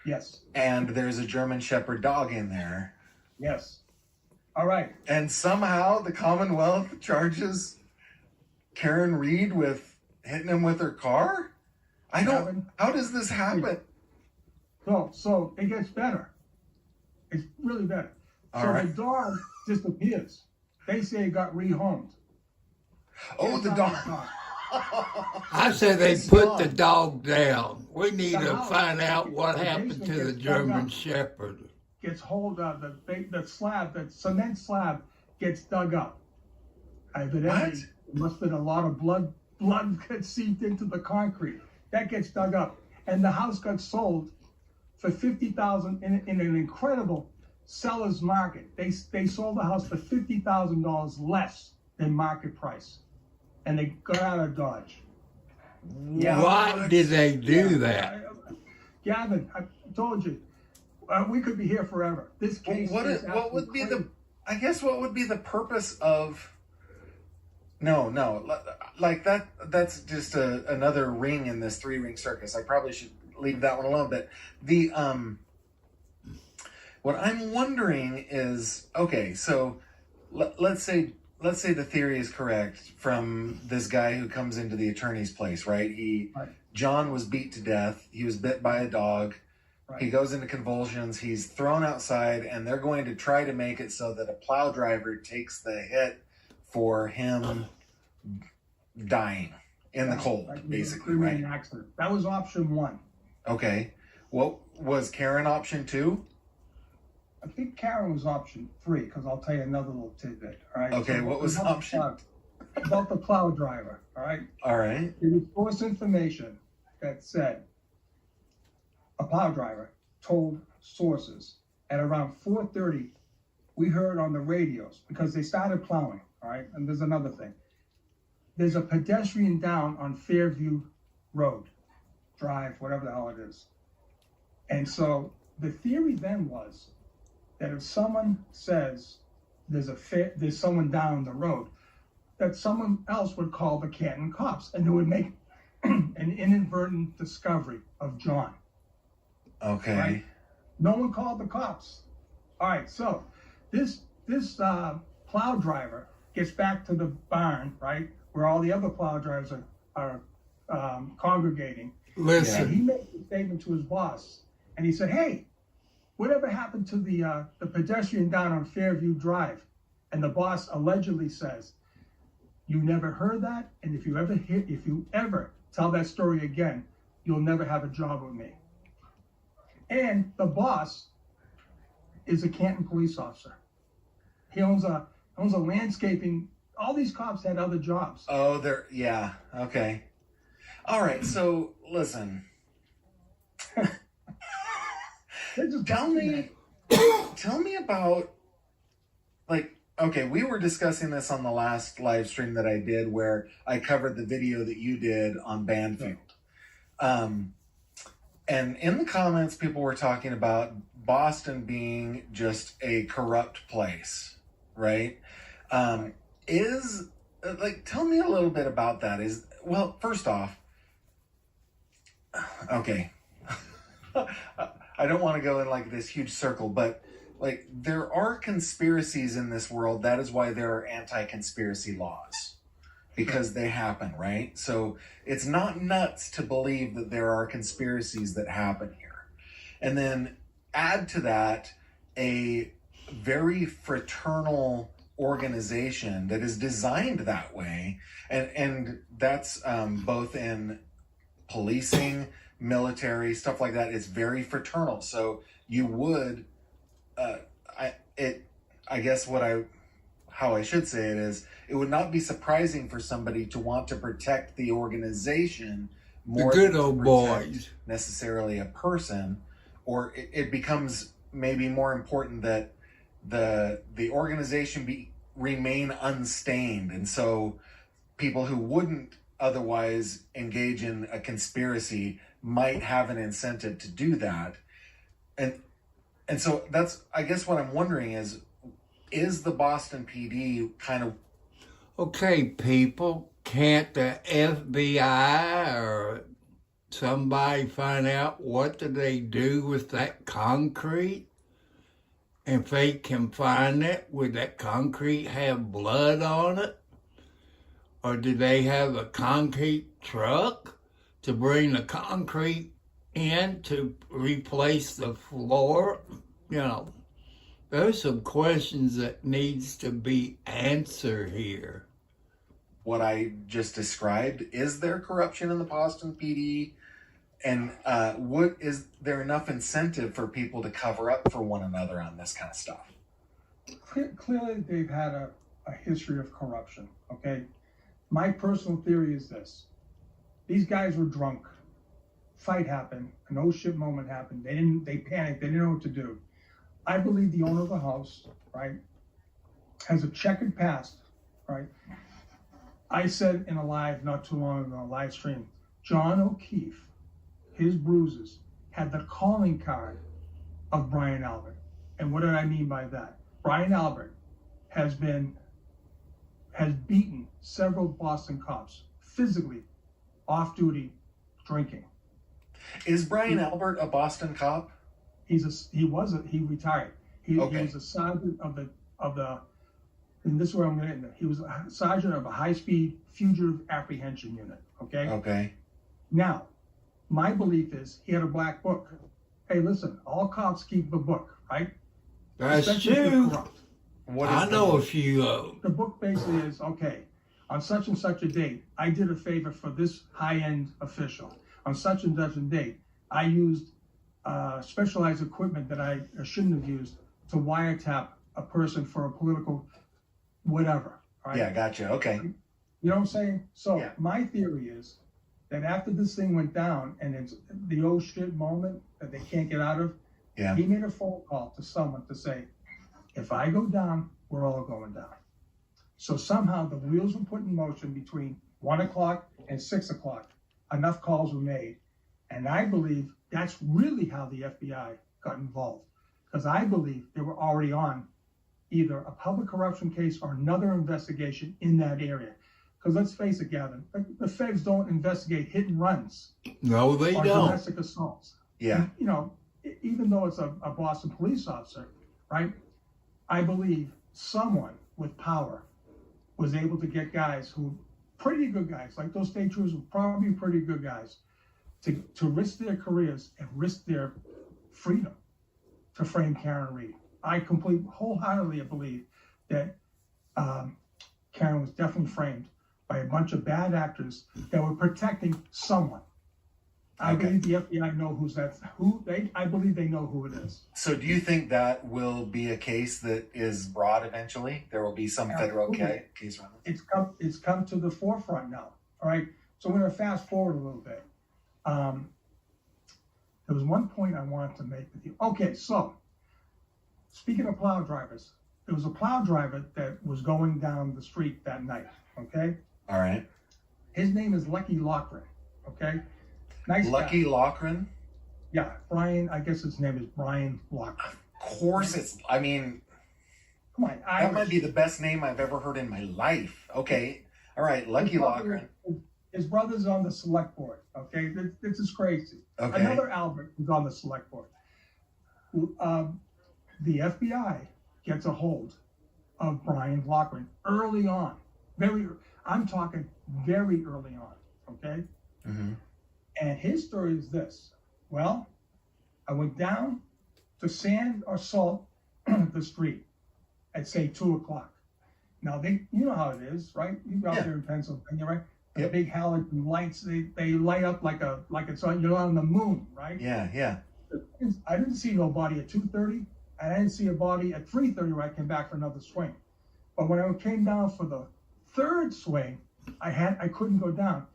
Yes. And there's a German Shepherd dog in there. Yes. All right. And somehow the Commonwealth charges Karen Reed with hitting him with her car? How does this happen? So it gets better. It's really better. All right. The dog disappears. They say it got rehomed. Oh, the dog. I say they It's put gone. the dog down. We need The to house- find out what the happened basement to the gets dug German up. Shepherd. Gets hold of the slab, the cement slab gets dug up. Evidently, What? there must have been a lot of blood gets seeped into the concrete. That gets dug up. And the house got sold for $50,000 in an incredible seller's market. They sold the house for $50,000 less than market price. And they got out of Dodge. Yeah. Why did they do that? Gavin, I told you, we could be here forever. This case. What would be the purpose of? No, like that. That's just another ring in this 3-ring circus. I probably should leave that one alone. But the what I'm wondering is, okay, so let's say the theory is correct from this guy who comes into the attorney's place, right? Right. John was beat to death. He was bit by a dog. Right. He goes into convulsions. He's thrown outside, and they're going to try to make it so that a plow driver takes the hit for him dying in the cold, Right. basically, Cremated right? accident. That was option 1. Okay. What was Karen option 2? I think Karen was option 3, because I'll tell you another little tidbit. All right. Okay, what was about the option? about the plow driver. All right. All right. There was false information that said a plow driver told sources at around 4:30. We heard on the radios because they started plowing. All right. And there's another thing. There's a pedestrian down on Fairview Road, Drive, whatever the hell it is. And so the theory then was that if someone says there's someone down the road, that someone else would call the Canton cops, and they would make an inadvertent discovery of John. Okay. Right. No one called the cops. All right, so this plow driver gets back to the barn, right, where all the other plow drivers are congregating. Listen. And he makes a statement to his boss, and he said, "Hey, whatever happened to the pedestrian down on Fairview Drive?" And the boss allegedly says, "You never heard that, and if you ever tell that story again, you'll never have a job with me." And the boss is a Canton police officer. He owns a landscaping. All these cops had other jobs. Oh, yeah, okay. All right, so listen. Tell me about, like, okay, we were discussing this on the last live stream that I did where I covered the video that you did on Banfield. And in the comments, people were talking about Boston being just a corrupt place, right? Tell me a little bit about that. Well, first off, okay. I don't want to go in like this huge circle, but like there are conspiracies in this world. That is why there are anti-conspiracy laws, because they happen, right? So it's not nuts to believe that there are conspiracies that happen here. And then add to that a very fraternal organization that is designed that way. And that's both in policing, military, stuff like that. It's very fraternal. So you would, how I should say it is, it would not be surprising for somebody to want to protect the organization more The good than old to protect boys. necessarily a person, or it becomes maybe more important that the organization remain unstained. And so people who wouldn't otherwise engage in a conspiracy might have an incentive to do that. And so that's, I guess what I'm wondering is the Boston PD kind of... Okay, people, can't the FBI or somebody find out what do they do with that concrete? If they can find it, would that concrete have blood on it? Or do they have a concrete truck to bring the concrete in to replace the floor? You know, there's some questions that needs to be answered here. What I just described, is there corruption in the Boston PD? And is there enough incentive for people to cover up for one another on this kind of stuff? Clearly, they've had a history of corruption, okay? My personal theory is this. These guys were drunk. Fight happened. An oh shit moment happened. They panicked. They didn't know what to do. I believe the owner of the house, right, has a checkered past, right? I said in a live not too long ago, a live stream, John O'Keefe, his bruises, had the calling card of Brian Albert. And what did I mean by that? Brian Albert has beaten several Boston cops physically, off-duty, drinking. Is Brian Albert a Boston cop? He retired. He was a sergeant of the, and this is where I'm going to end. He was a sergeant of a high-speed fugitive apprehension unit. Okay. Okay. Now, my belief is he had a black book. Hey, listen, all cops keep a book, right? That's Especially if they're true. corrupt. I know a few. The book basically is, okay, on such and such a date, I did a favor for this high-end official. On such and such a date, I used specialized equipment that I shouldn't have used to wiretap a person for a political whatever. Right? Yeah, gotcha. Okay. You know what I'm saying? So Yeah. my theory is that after this thing went down and it's the oh shit moment that they can't get out of, Yeah. he made a phone call to someone to say, if I go down, we're all going down. So somehow the wheels were put in motion between 1 o'clock and 6 o'clock. Enough calls were made. And I believe that's really how the FBI got involved. Because I believe they were already on either a public corruption case or another investigation in that area. Because let's face it, Gavin, the feds don't investigate hit and runs No, they or don't. domestic assaults. Yeah. You know, even though it's a Boston police officer, right? I believe someone with power was able to get guys who, pretty good guys, like those state troopers were probably pretty good guys, to risk their careers and risk their freedom to frame Karen Read. I wholeheartedly believe that Karen was definitely framed by a bunch of bad actors that were protecting someone. I believe the FBI know I believe they know who it is. So do you think that will be a case that is brought eventually? There will be some federal case around it? It's come to the forefront now. All right. So we're going to fast forward a little bit. There was one point I wanted to make with you. Okay, so speaking of plow drivers, there was a plow driver that was going down the street that night. Okay. All right. His name is Lucky Loughran. Okay. Nice Lucky guy. Loughran? Yeah, Brian. I guess his name is Brian Loughran. Of course, I mean, come on, that might be the best name I've ever heard in my life. Okay, all right, Lucky Loughran. His brother's on the select board. Okay, this is crazy. Okay. Another Albert is on the select board. The FBI gets a hold of Brian Loughran early on. I'm talking very early on. Okay. Mm-hmm. And his story is this. Well, I went down to sand or salt the street at, say, 2:00. Now, you know how it is, right? You're out there in Pennsylvania, right? The Yep. big halogen lights, they light up like it's on, you're on the moon, right? Yeah, yeah. I didn't see nobody at 2:30, and I didn't see a body at 3:30 when I came back for another swing. But when I came down for the third swing, I couldn't go down,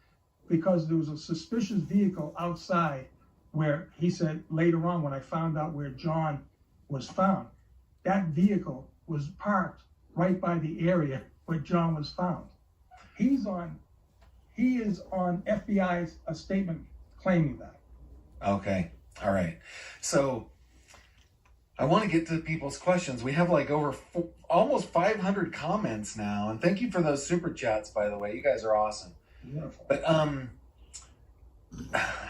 because there was a suspicious vehicle outside where he said later on, when I found out where John was found, that vehicle was parked right by the area where John was found. He is on FBI's statement claiming that. Okay, all right. So I want to get to people's questions. We have like over almost 500 comments now, and thank you for those super chats, by the way. You guys are awesome. Beautiful. But I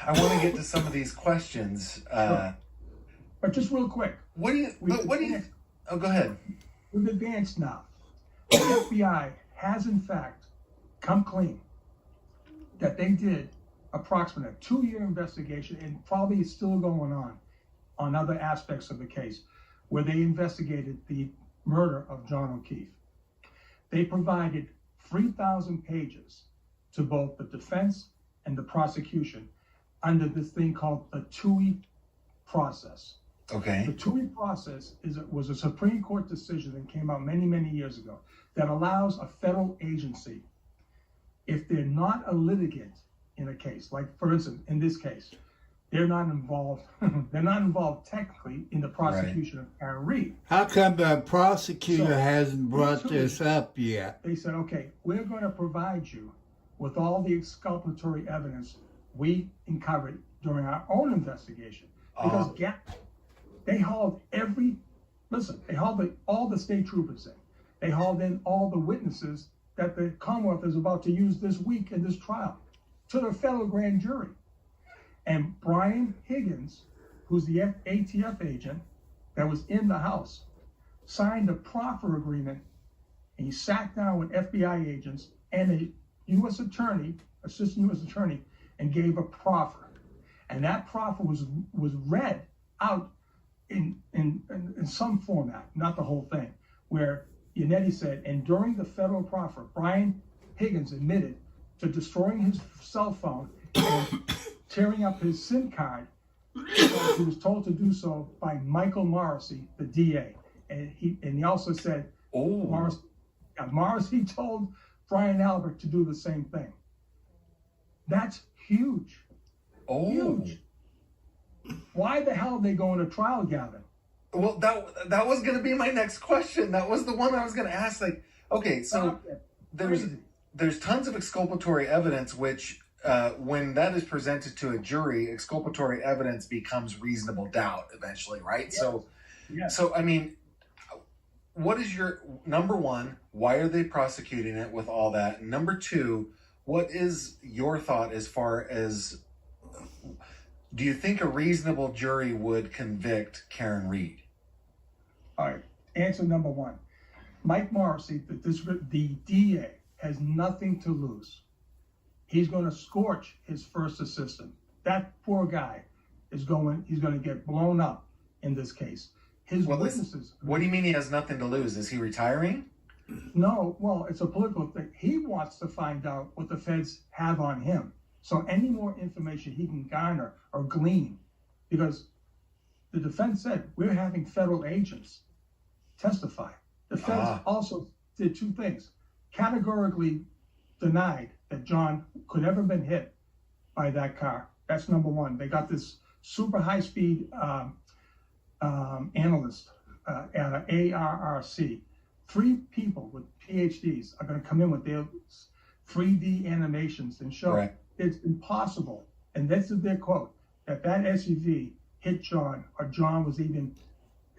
want to get to some of these questions. Sure. But just real quick. What do you? Oh, go ahead. We've advanced now. The FBI has in fact come clean that they did approximately a 2-year investigation, and probably is still going on other aspects of the case, where they investigated the murder of John O'Keefe. They provided 3,000 pages to both the defense and the prosecution under this thing called the TUI process. Okay. The TUI process was a Supreme Court decision that came out many, many years ago that allows a federal agency, if they're not a litigant in a case, like for instance, in this case, they're not involved technically in the prosecution of Karen Read. How come the prosecutor hasn't brought this up yet? They said, okay, we're going to provide you with all the exculpatory evidence we uncovered during our own investigation. Because they hauled all the state troopers in. They hauled in all the witnesses that the Commonwealth is about to use this week in this trial to the federal grand jury. And Brian Higgins, who's the ATF agent that was in the house, signed a proffer agreement, and he sat down with FBI agents and a U.S. attorney, assistant U.S. attorney, and gave a proffer. And that proffer was read out in some format, not the whole thing, where Yannetti said, and during the federal proffer, Brian Higgins admitted to destroying his cell phone and tearing up his SIM card. He was told to do so by Michael Morrissey, the DA. And he also said, Morrissey told Brian Albert to do the same thing. That's huge. Huge. Why the hell are they going to trial, Gavin? Well, that was going to be my next question. That was the one I was going to ask. Like, okay, so there's tons of exculpatory evidence, which when that is presented to a jury, exculpatory evidence becomes reasonable doubt eventually, right? Yes. So I mean, what is your number one? Why are they prosecuting it with all that? Number two, what is your thought as far as, do you think a reasonable jury would convict Karen Read? All right, answer number one. Mike Morrissey, the DA, has nothing to lose. He's going to scorch his first assistant. That poor guy he's going to get blown up in this case. His witnesses. What do you mean he has nothing to lose? Is he retiring? No, well, it's a political thing. He wants to find out what the feds have on him. So any more information he can garner or glean, because the defense said, we're having federal agents testify. The feds also did two things. Categorically denied that John could ever been hit by that car. That's number one. They got this super high-speed analyst at ARRC. 3 people with PhDs are going to come in with their 3D animations and show it's impossible, and this is their quote, that SUV hit John, or John was even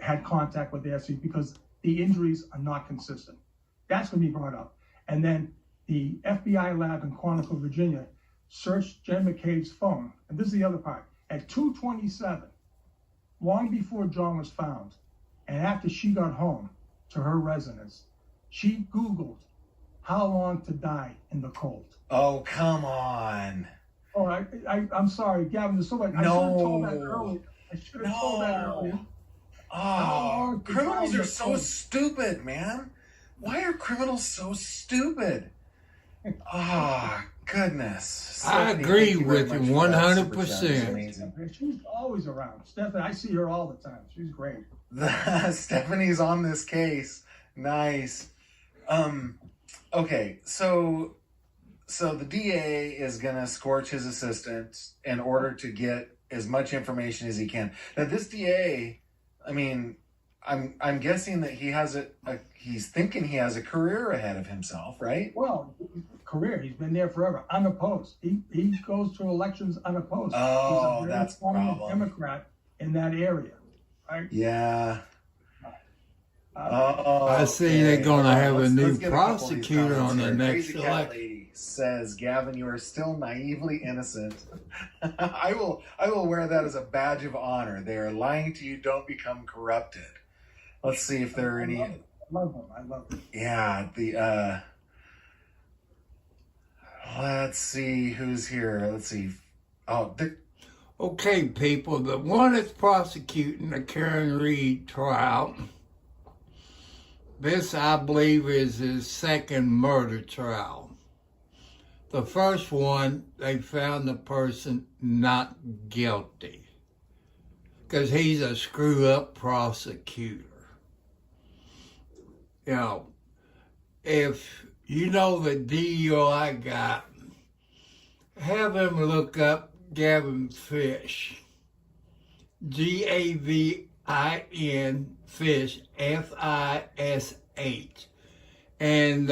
had contact with the SUV, because the injuries are not consistent. That's going to be brought up. And then the FBI lab in Quantico, Virginia, searched Jen McCabe's phone, and this is the other part, at 2:27, long before John was found, and after she got home to her residence, she Googled how long to die in the cold. Oh, come on. Oh, I'm sorry, Gavin, there's so much. I should have told that earlier. Oh, criminals are so stupid, man. Why are criminals so stupid? Oh, goodness. I Stephanie, agree thank you very with you much for that super 100%. chat. It's amazing. She's always around. Stephanie, I see her all the time. She's great. Stephanie's on this case. Nice. Okay, so the DA is gonna scorch his assistant in order to get as much information as he can. Now this DA, I mean, I'm guessing that he's thinking he has a career ahead of himself, right? Well, career, he's been there forever, unopposed. He goes to elections unopposed. Oh, he's a that's the problem. Democrat in that area, right? Yeah. I see they're going to have a new let's get couple of these prosecutor on comments the here. next Crazy Cat election. Lady says, Gavin, you are still naively innocent. I will wear that as a badge of honor. They are lying to you. Don't become corrupted. Let's see if there are any. I love him. Yeah, let's see who's here. Let's see. Oh, Okay, people, the one that's prosecuting the Karen Reed trial, this, I believe, is his second murder trial. The first one, they found the person not guilty because he's a screw-up prosecutor. You know, if you know the DUI guy, have him look up Gavin Fish, Gavin Fish, Fish, and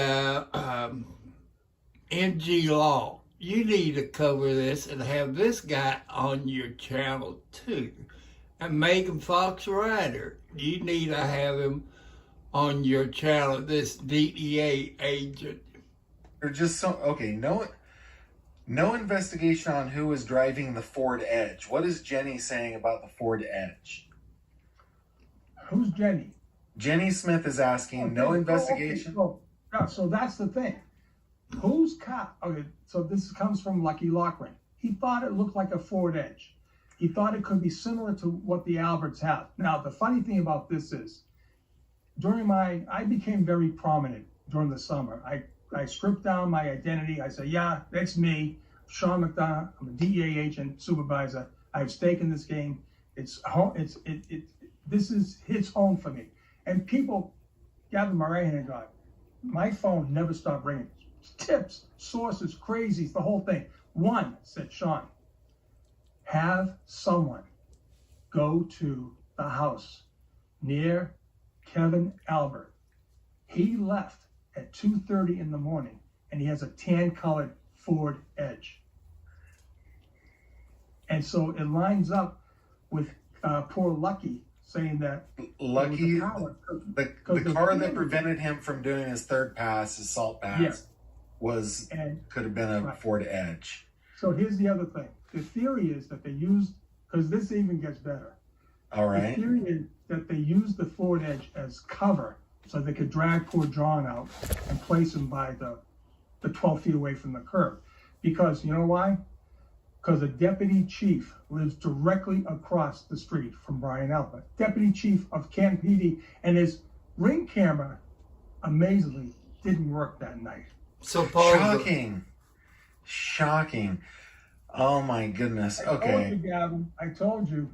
NG Law. You need to cover this and have this guy on your channel too. And Megan Fox Ryder, you need to have him on your channel, this DEA agent. Or just so okay. No investigation on who was driving the Ford Edge. What is Jenny saying about the Ford Edge? Who's Jenny? Jenny Smith is asking, no investigation. So that's the thing. Whose car? Okay, so this comes from Lucky Lochran. He thought it looked like a Ford Edge. He thought it could be similar to what the Alberts have. Now, the funny thing about this is, I became very prominent during the summer. I stripped down my identity. I said, yeah, that's me, Sean McDonough. I'm a DEA agent, supervisor. I have stake in this game. It's home. This hits home for me. And people, Gavin, my right hand God, my phone never stopped ringing. Tips, sources, crazies, the whole thing. One said, Sean, have someone go to the house near Kevin Albert. He left at 2:30 in the morning, and he has a tan-colored Ford Edge. And so it lines up with poor Lucky saying that Lucky, the car that prevented him from doing his third pass, his salt pass, could have been a Ford Edge. So here's the other thing. The theory is that they used, because this even gets better, All The right. theory is that they used the forward edge as cover so they could drag poor John out and place him by the 12 feet away from the curb. Because, you know why? Because the deputy chief lives directly across the street from Brian Albert. Deputy chief of Canton PD, and his ring camera, amazingly, didn't work that night. Shocking. Shocking. Oh my goodness. I told Okay. you, Gavin. I told you.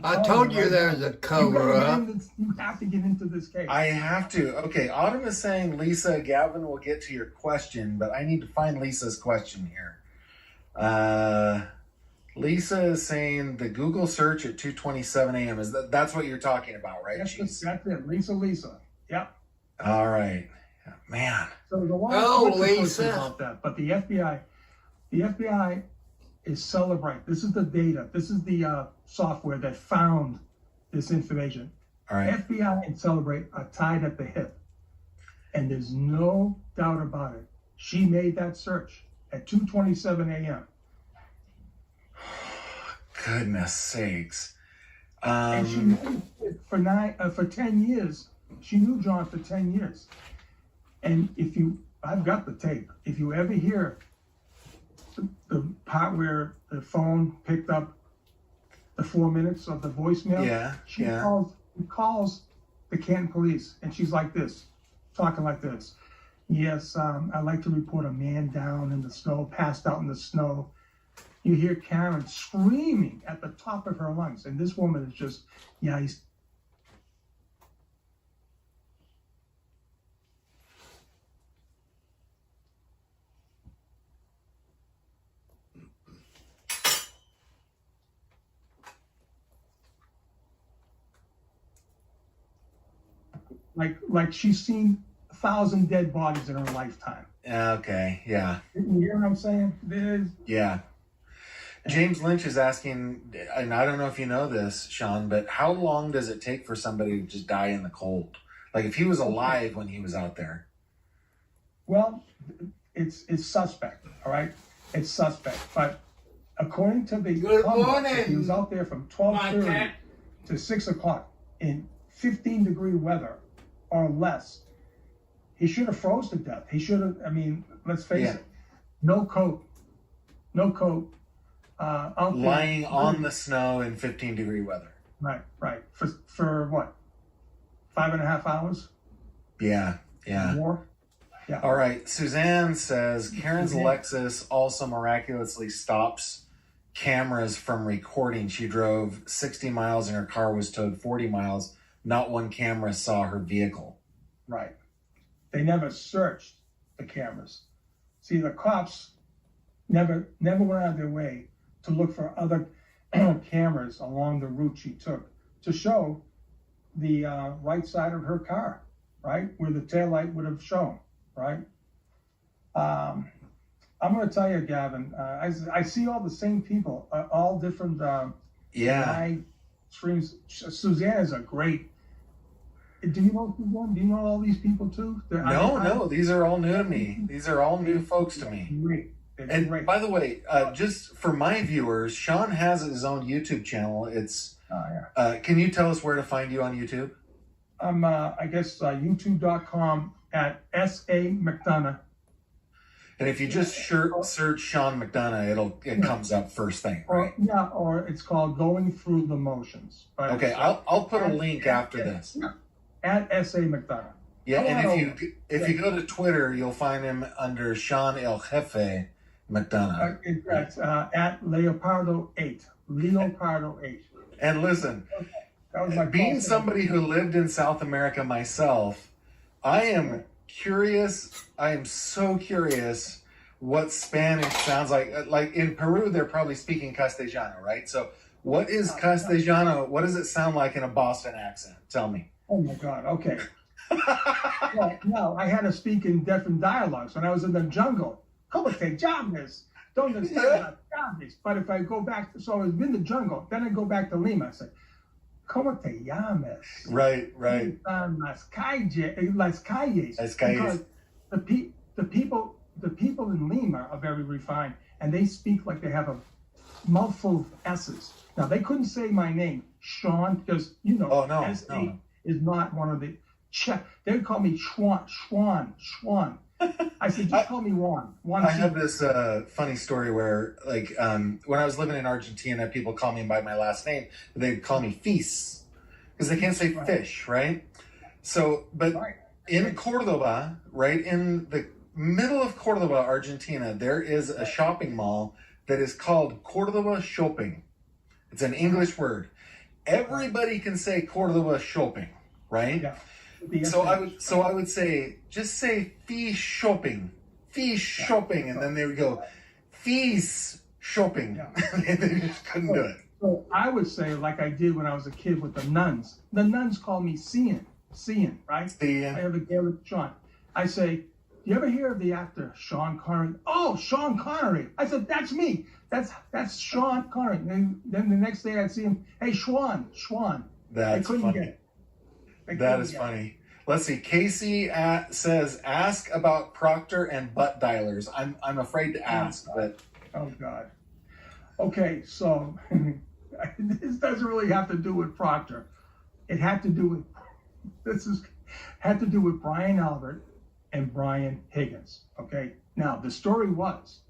I told you there's a cover up. You have to get into this case. I have to. Okay, Autumn is saying, Lisa, Gavin will get to your question, but I need to find Lisa's question here. Lisa is saying the Google search at 2:27 a.m. Is that's what you're talking about, right? That's it. Lisa. Yep. All right. Man. So there's a lot Oh, of controversy Lisa. about that. But the FBI is Celebrite. This is the data. This is the software that found this information. All right. FBI and Celebrate are tied at the hip. And there's no doubt about it. She made that search at 2:27 a.m. Goodness sakes. And she knew it for 10 years. She knew John for 10 years. And I've got the tape. If you ever hear the part where the phone picked up the 4 minutes of the voicemail, she calls the Canton police, and she's like this, talking like this. Yes, I'd like to report a man down in the snow, passed out in the snow. You hear Karen screaming at the top of her lungs, and this woman is just, he's. Like she's seen 1,000 dead bodies in her lifetime. Okay, yeah. You hear what I'm saying? Yeah. James Lynch is asking, and I don't know if you know this, Sean, but how long does it take for somebody to just die in the cold? Like if he was alive when he was out there. Well, it's suspect, all right? It's suspect. But according to the Good comments, morning, he was out there from 12:30 to 6 o'clock in 15-degree weather or less. He should have froze to death. He should have, let's face it, no coat. Out there, lying on the snow in 15-degree weather. Right. For what? 5.5 hours? Yeah. More? Yeah. All right. Suzanne says Karen's Lexus also miraculously stops cameras from recording. She drove 60 miles and her car was towed 40 miles. Not one camera saw her vehicle. Right. They never searched the cameras. See, the cops never went out of their way to look for other cameras along the route she took to show the right side of her car, right? Where the taillight would have shown, right? I'm going to tell you, Gavin, I see all the same people, all different streams. Suzanne is a great. Do you know Suzanne? Do you know all these people too? No, these are all new to me. These are all new folks to me. Great. And by the way, just for my viewers, Sean has his own YouTube channel. It's. Can you tell us where to find you on YouTube? I'm, I guess, youtube.com at S.A. McDonough. And if you just search Sean McDonough, it comes up first thing, right? Or it's called Going Through the Motions. Okay, I'll put a link after this. At S.A. McDonough. Yeah, and if you go to Twitter, you'll find him under Sean El Jefe McDonough. That's at Leopardo 8. Leopardo 8. And listen, being somebody who lived in South America myself, I am curious. I am so curious what Spanish sounds like. Like in Peru, they're probably speaking Castellano, right? So what is Castellano? What does it sound like in a Boston accent? Tell me. Oh my God. Okay. Well, no, I had to speak in different dialogues when I was in the jungle. Como te llamas? Don't understand llamas. But if I go back, so I was in the jungle, then I go back to Lima. I say, como te llamas? Right. Las calles. Because the people in Lima are very refined, and they speak like they have a mouthful of S's. Now, they couldn't say my name, Sean, because you know, Oh, no, S8 no. is not one of the. They call me Schwan. I said, just call me Juan. I have this funny story where, like, when I was living in Argentina, people call me by my last name. They'd call me Fis because they can't say fish, right? So, but in Cordoba, right in the middle of Cordoba, Argentina, there is a shopping mall that is called Cordoba Shopping. It's an English word. Everybody can say Cordoba Shopping, right? Yeah. So I would say, just say fish shopping, and then they would go fees shopping. Yeah. They just couldn't do it. So I would say, like I did when I was a kid with the nuns. The nuns call me Cian, right? Cian. I have a girl with Sean. I say, do you ever hear of the actor Sean Connery? Oh, Sean Connery. I said, that's me. That's Sean Connery. And then the next day I'd see him, hey, Schwan. That's funny. That is funny. Let's see. Casey says, ask about Proctor and butt dialers. I'm afraid to ask, but. Oh God. Okay, so this doesn't really have to do with Proctor. It had to do with Brian Albert and Brian Higgins. Okay. Now the story was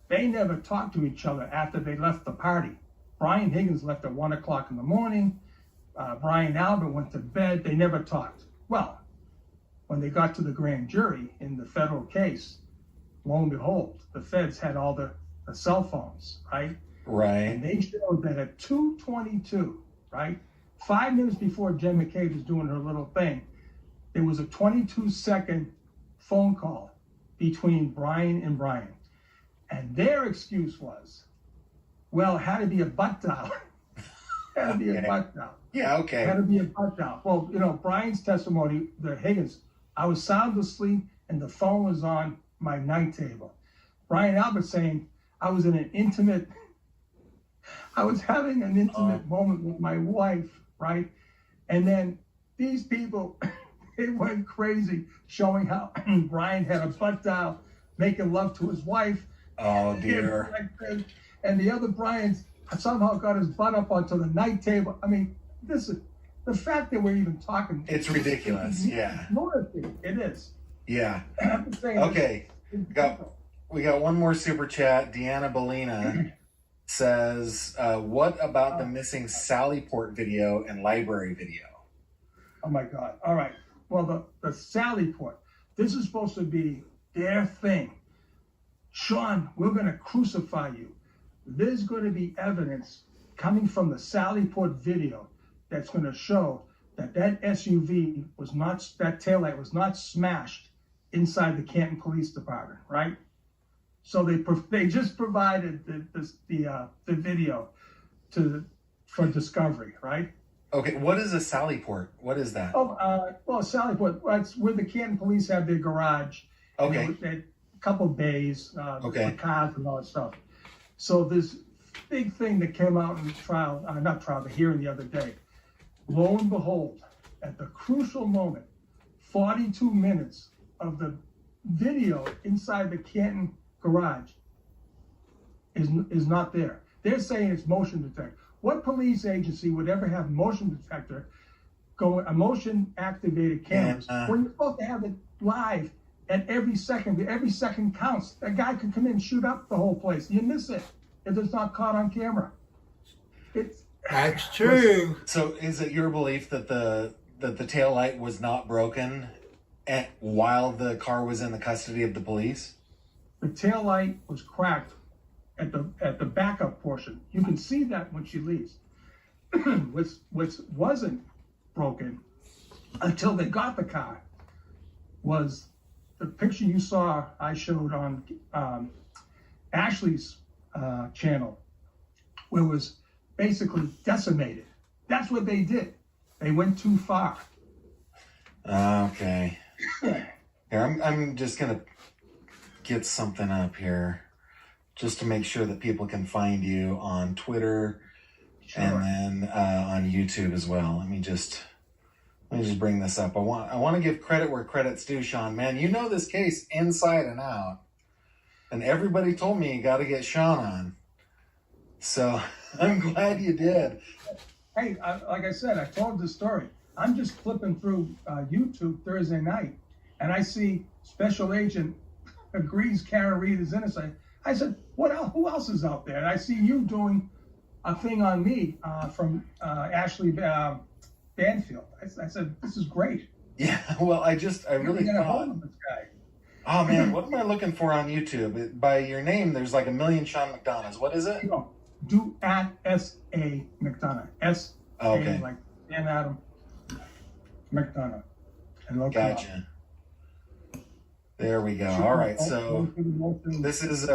they never talked to each other after they left the party. Brian Higgins left at 1 o'clock in the morning. Brian Albert went to bed. They never talked. Well, when they got to the grand jury in the federal case, lo and behold, the feds had all the cell phones, right? Right. And they showed that at 2:22, right, 5 minutes before Jen McCabe was doing her little thing, there was a 22-second phone call between Brian and Brian. And their excuse was, well, it had to be a butt dial. Had to be a butt dial. Yeah, okay. Had to be a butt dial. Well, you know, Brian's testimony, the Higgins, I was sound asleep and the phone was on my night table. Brian Albert saying, I was having an intimate moment with my wife, right? And then these people, they went crazy showing how Brian had a butt dial making love to his wife. Oh, dear. And the other Brian's somehow got his butt up onto the night table. I mean, this is the fact that we're even talking. It's ridiculous. Yeah. It is. Yeah. I'm saying Okay. We got one more super chat. Deanna Bellina says, what about the missing Sallyport video and library video? Oh my God. All right. Well, the Sallyport, this is supposed to be their thing. Sean, we're going to crucify you. There's going to be evidence coming from the Sallyport video that's going to show that SUV was not, that taillight was not smashed inside the Canton Police Department, right? So they just provided the video for discovery, right? Okay, what is a Sallyport? What is that? Well, Sallyport, that's where the Canton Police have their garage. Okay. A couple bays, okay, for cars and all that stuff. So this big thing that came out in the hearing the other day. Lo and behold, at the crucial moment, 42 minutes of the video inside the Canton garage is not there. They're saying it's motion detector. What police agency would ever have motion detector a motion activated cameras when you're supposed to have it live at every second? Every second counts. A guy could come in and shoot up the whole place. You miss it if it's not caught on camera. That's true. So is it your belief that the tail light was not broken while the car was in the custody of the police? The tail light was cracked at the backup portion. You can see that when she leaves. What wasn't broken until they got the car was the picture you saw I showed on Ashley's channel, where it was basically decimated. That's what they did. They went too far. Okay. Here, I'm just gonna get something up here just to make sure that people can find you on Twitter. Sure. And then on YouTube as well. Let me just bring this up. I want to give credit where credit's due, Sean. Man, you know this case inside and out. And everybody told me you got to get Sean on. So I'm glad you did. Hey, like I said, I told the story. I'm just flipping through YouTube Thursday night, and I see Special Agent agrees Karen Reed is innocent. I said, what else? Who else is out there? And I see you doing a thing on me from Ashley Banfield. I said, this is great. Yeah, well, I really Get a thought, hold of this guy. oh man, what am I looking for on YouTube? By your name, there's like a million Sean McDonoughs. What is it? No, do at S.A. McDonough. S.A. Okay. like Dan Adam McDonough. And look him up. Gotcha. There we go. All right, so this is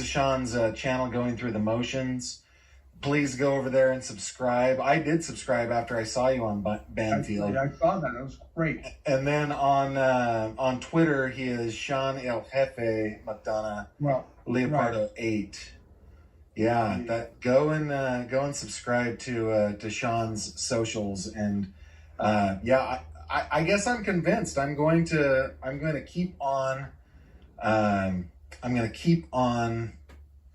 Sean's channel, Going Through the Motions. Please go over there and subscribe. I did subscribe after I saw you on Banfield. I saw that. It was great. And then on Twitter, he is Sean El Jefe McDonough, Well, Leopardo 8. Yeah, that go and subscribe to Sean's socials, and yeah, I guess I'm convinced. I'm going to keep on. I'm going to keep on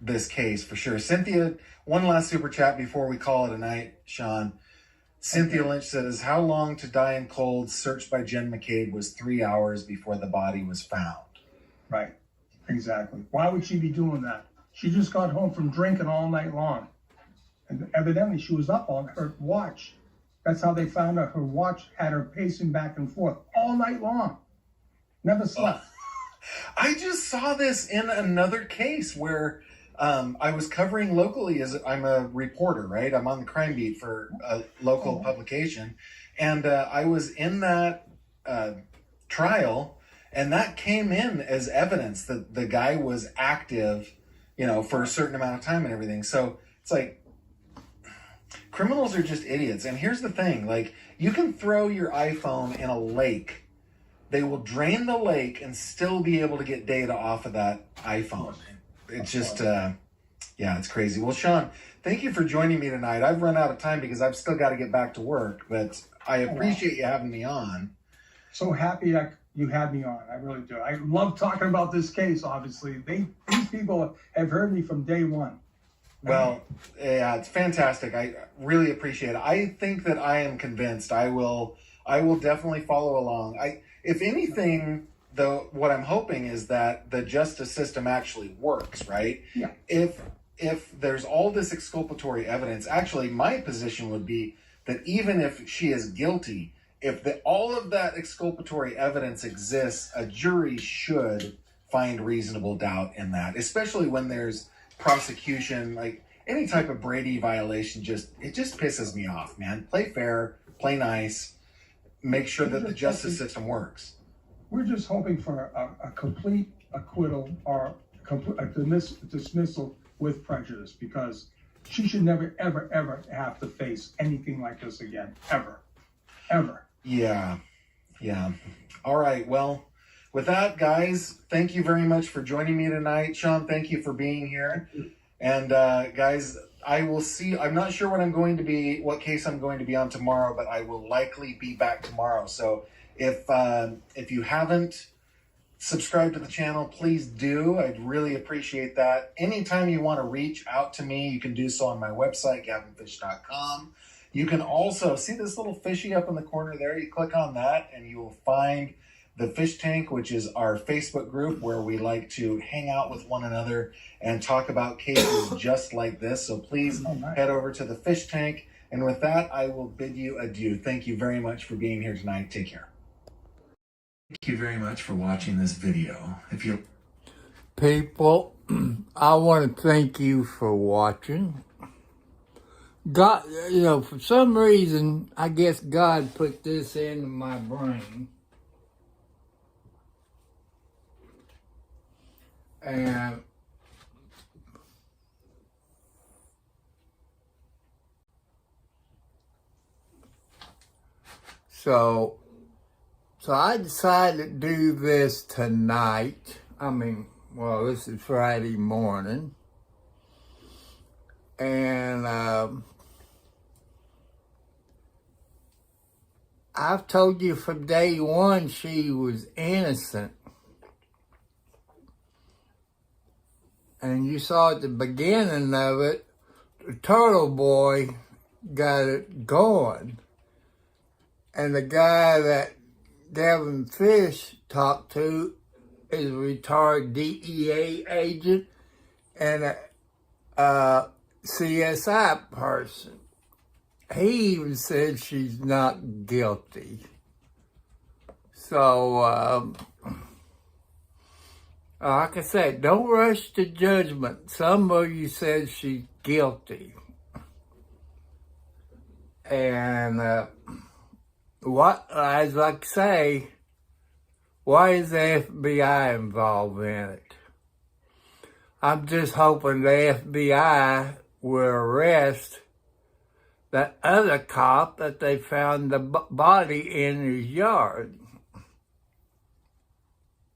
this case for sure. Cynthia, one last super chat before we call it a night, Sean. Cynthia Lynch says, how long to die in cold searched by Jen McCabe was 3 hours before the body was found. Right. Exactly. Why would she be doing that? She just got home from drinking all night long. And evidently she was up on her watch. That's how they found out. Her watch had her pacing back and forth all night long. Never slept. I just saw this in another case where I was covering locally, as I'm a reporter, right? I'm on the crime beat for a local publication. And I was in that trial, and that came in as evidence that the guy was active, for a certain amount of time and everything. So it's like, criminals are just idiots. And here's the thing, like, you can throw your iPhone in a lake. They will drain the lake and still be able to get data off of that iPhone. It's just, yeah, it's crazy. Well, Sean, thank you for joining me tonight. I've run out of time because I've still got to get back to work, but I appreciate you having me on. So happy that you had me on. I really do. I love talking about this case, obviously. These people have heard me from day one. Well, yeah, it's fantastic. I really appreciate it. I think that I am convinced. I will definitely follow along. If anything, though, what I'm hoping is that the justice system actually works, right? Yeah. If there's all this exculpatory evidence, actually, my position would be that even if she is guilty, if all of that exculpatory evidence exists, a jury should find reasonable doubt in that, especially when there's prosecution, like any type of Brady violation. It just pisses me off, man. Play fair, play nice, make sure that the justice system works. We're just hoping for a complete acquittal or a dismissal with prejudice, because she should never, ever, ever have to face anything like this again. Ever. Ever. Yeah. All right. Well, with that, guys, thank you very much for joining me tonight. Sean, thank you for being here. And guys, I will see. I'm not sure what case I'm going to be on tomorrow, but I will likely be back tomorrow. So if you haven't subscribed to the channel, please do. I'd really appreciate that. Anytime you want to reach out to me, you can do so on my website, gavinfish.com. You can also see this little fishy up in the corner there. You click on that and you will find the Fish Tank, which is our Facebook group where we like to hang out with one another and talk about cases just like this. So please head over to the Fish Tank. And with that, I will bid you adieu. Thank you very much for being here tonight. Take care. Thank you very much for watching this video. People, I want to thank you for watching. God, for some reason, I guess God put this into my brain. And so I decided to do this tonight. This is Friday morning. And I've told you from day one she was innocent. And you saw at the beginning of it, the Turtle Boy got it going. And the guy that Gavin Fish talked to is a retired DEA agent and a CSI person. He even said she's not guilty. So, like I said, don't rush to judgment. Some of you said she's guilty. And what, as I say, why is the FBI involved in it? I'm just hoping the FBI will arrest that other cop that they found the body in his yard.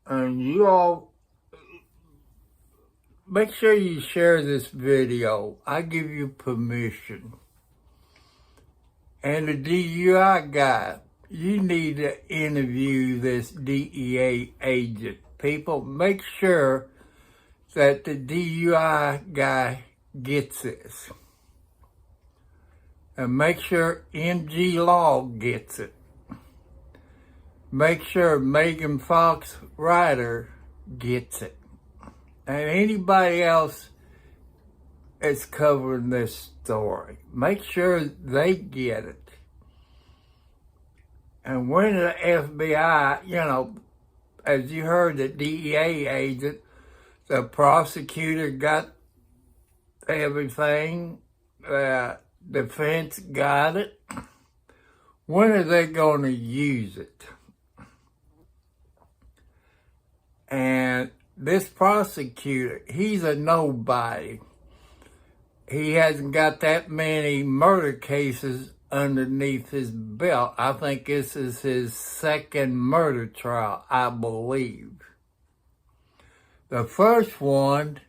And you all, make sure you share this video. I give you permission. And the DUI guy, you need to interview this DEA agent. People, make sure that the DUI guy gets this. And make sure MG Law gets it. Make sure Megan Fox Ryder gets it. And anybody else that's covering this story, make sure they get it. And when the FBI, you know, as you heard, the DEA agent, the prosecutor got everything, defense got it. When are they going to use it? And this prosecutor, he's a nobody. He hasn't got that many murder cases underneath his belt. I think this is his second murder trial, I believe. The first one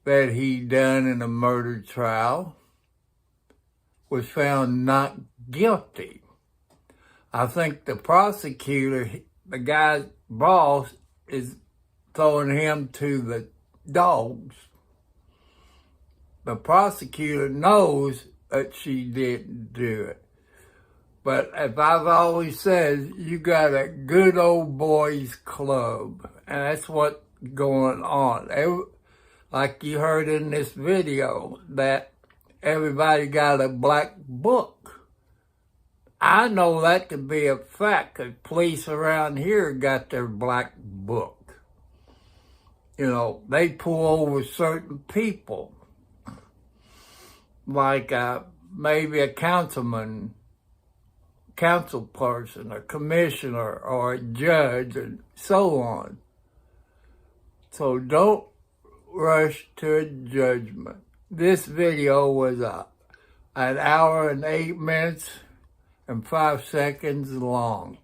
that he done in a murder trial was found not guilty. I think the prosecutor, the guy's boss, is throwing him to the dogs. The prosecutor knows that she didn't do it. But as I've always said, you got a good old boys club. And that's what's going on. Like you heard in this video, that everybody got a black book. I know that to be a fact, because police around here got their black book. You know, they pull over certain people. Like maybe a councilman, council person, a commissioner, or a judge, and so on. So don't rush to a judgment. This video was an hour and 8 minutes and 5 seconds long.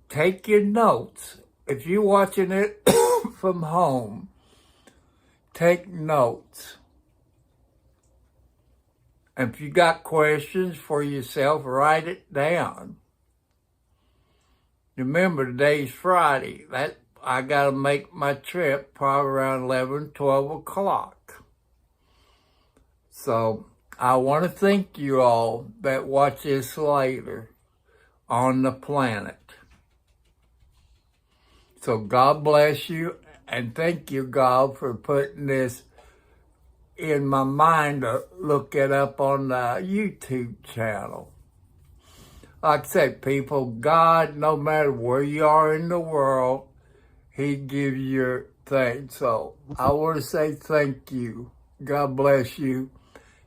Take your notes. If you're watching it from home, take notes. If you got questions for yourself, write it down. Remember, today's Friday. I got to make my trip probably around 11, 12 o'clock. So I want to thank you all that watch this later on the planet. So God bless you, and thank you, God, for putting this in my mind to look it up on the YouTube channel. Like I said, people, God, no matter where you are in the world, He gives you your thing. So I want to say thank you. God bless you.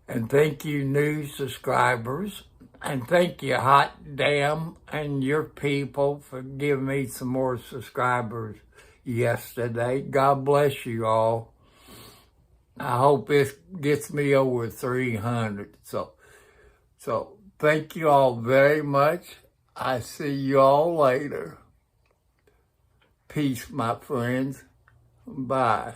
And thank you, new subscribers. And thank you, Hot Damn, and your people for giving me some more subscribers yesterday. God bless you all. I hope this gets me over 300. So thank you all very much. I see you all later. Peace, my friends. Bye.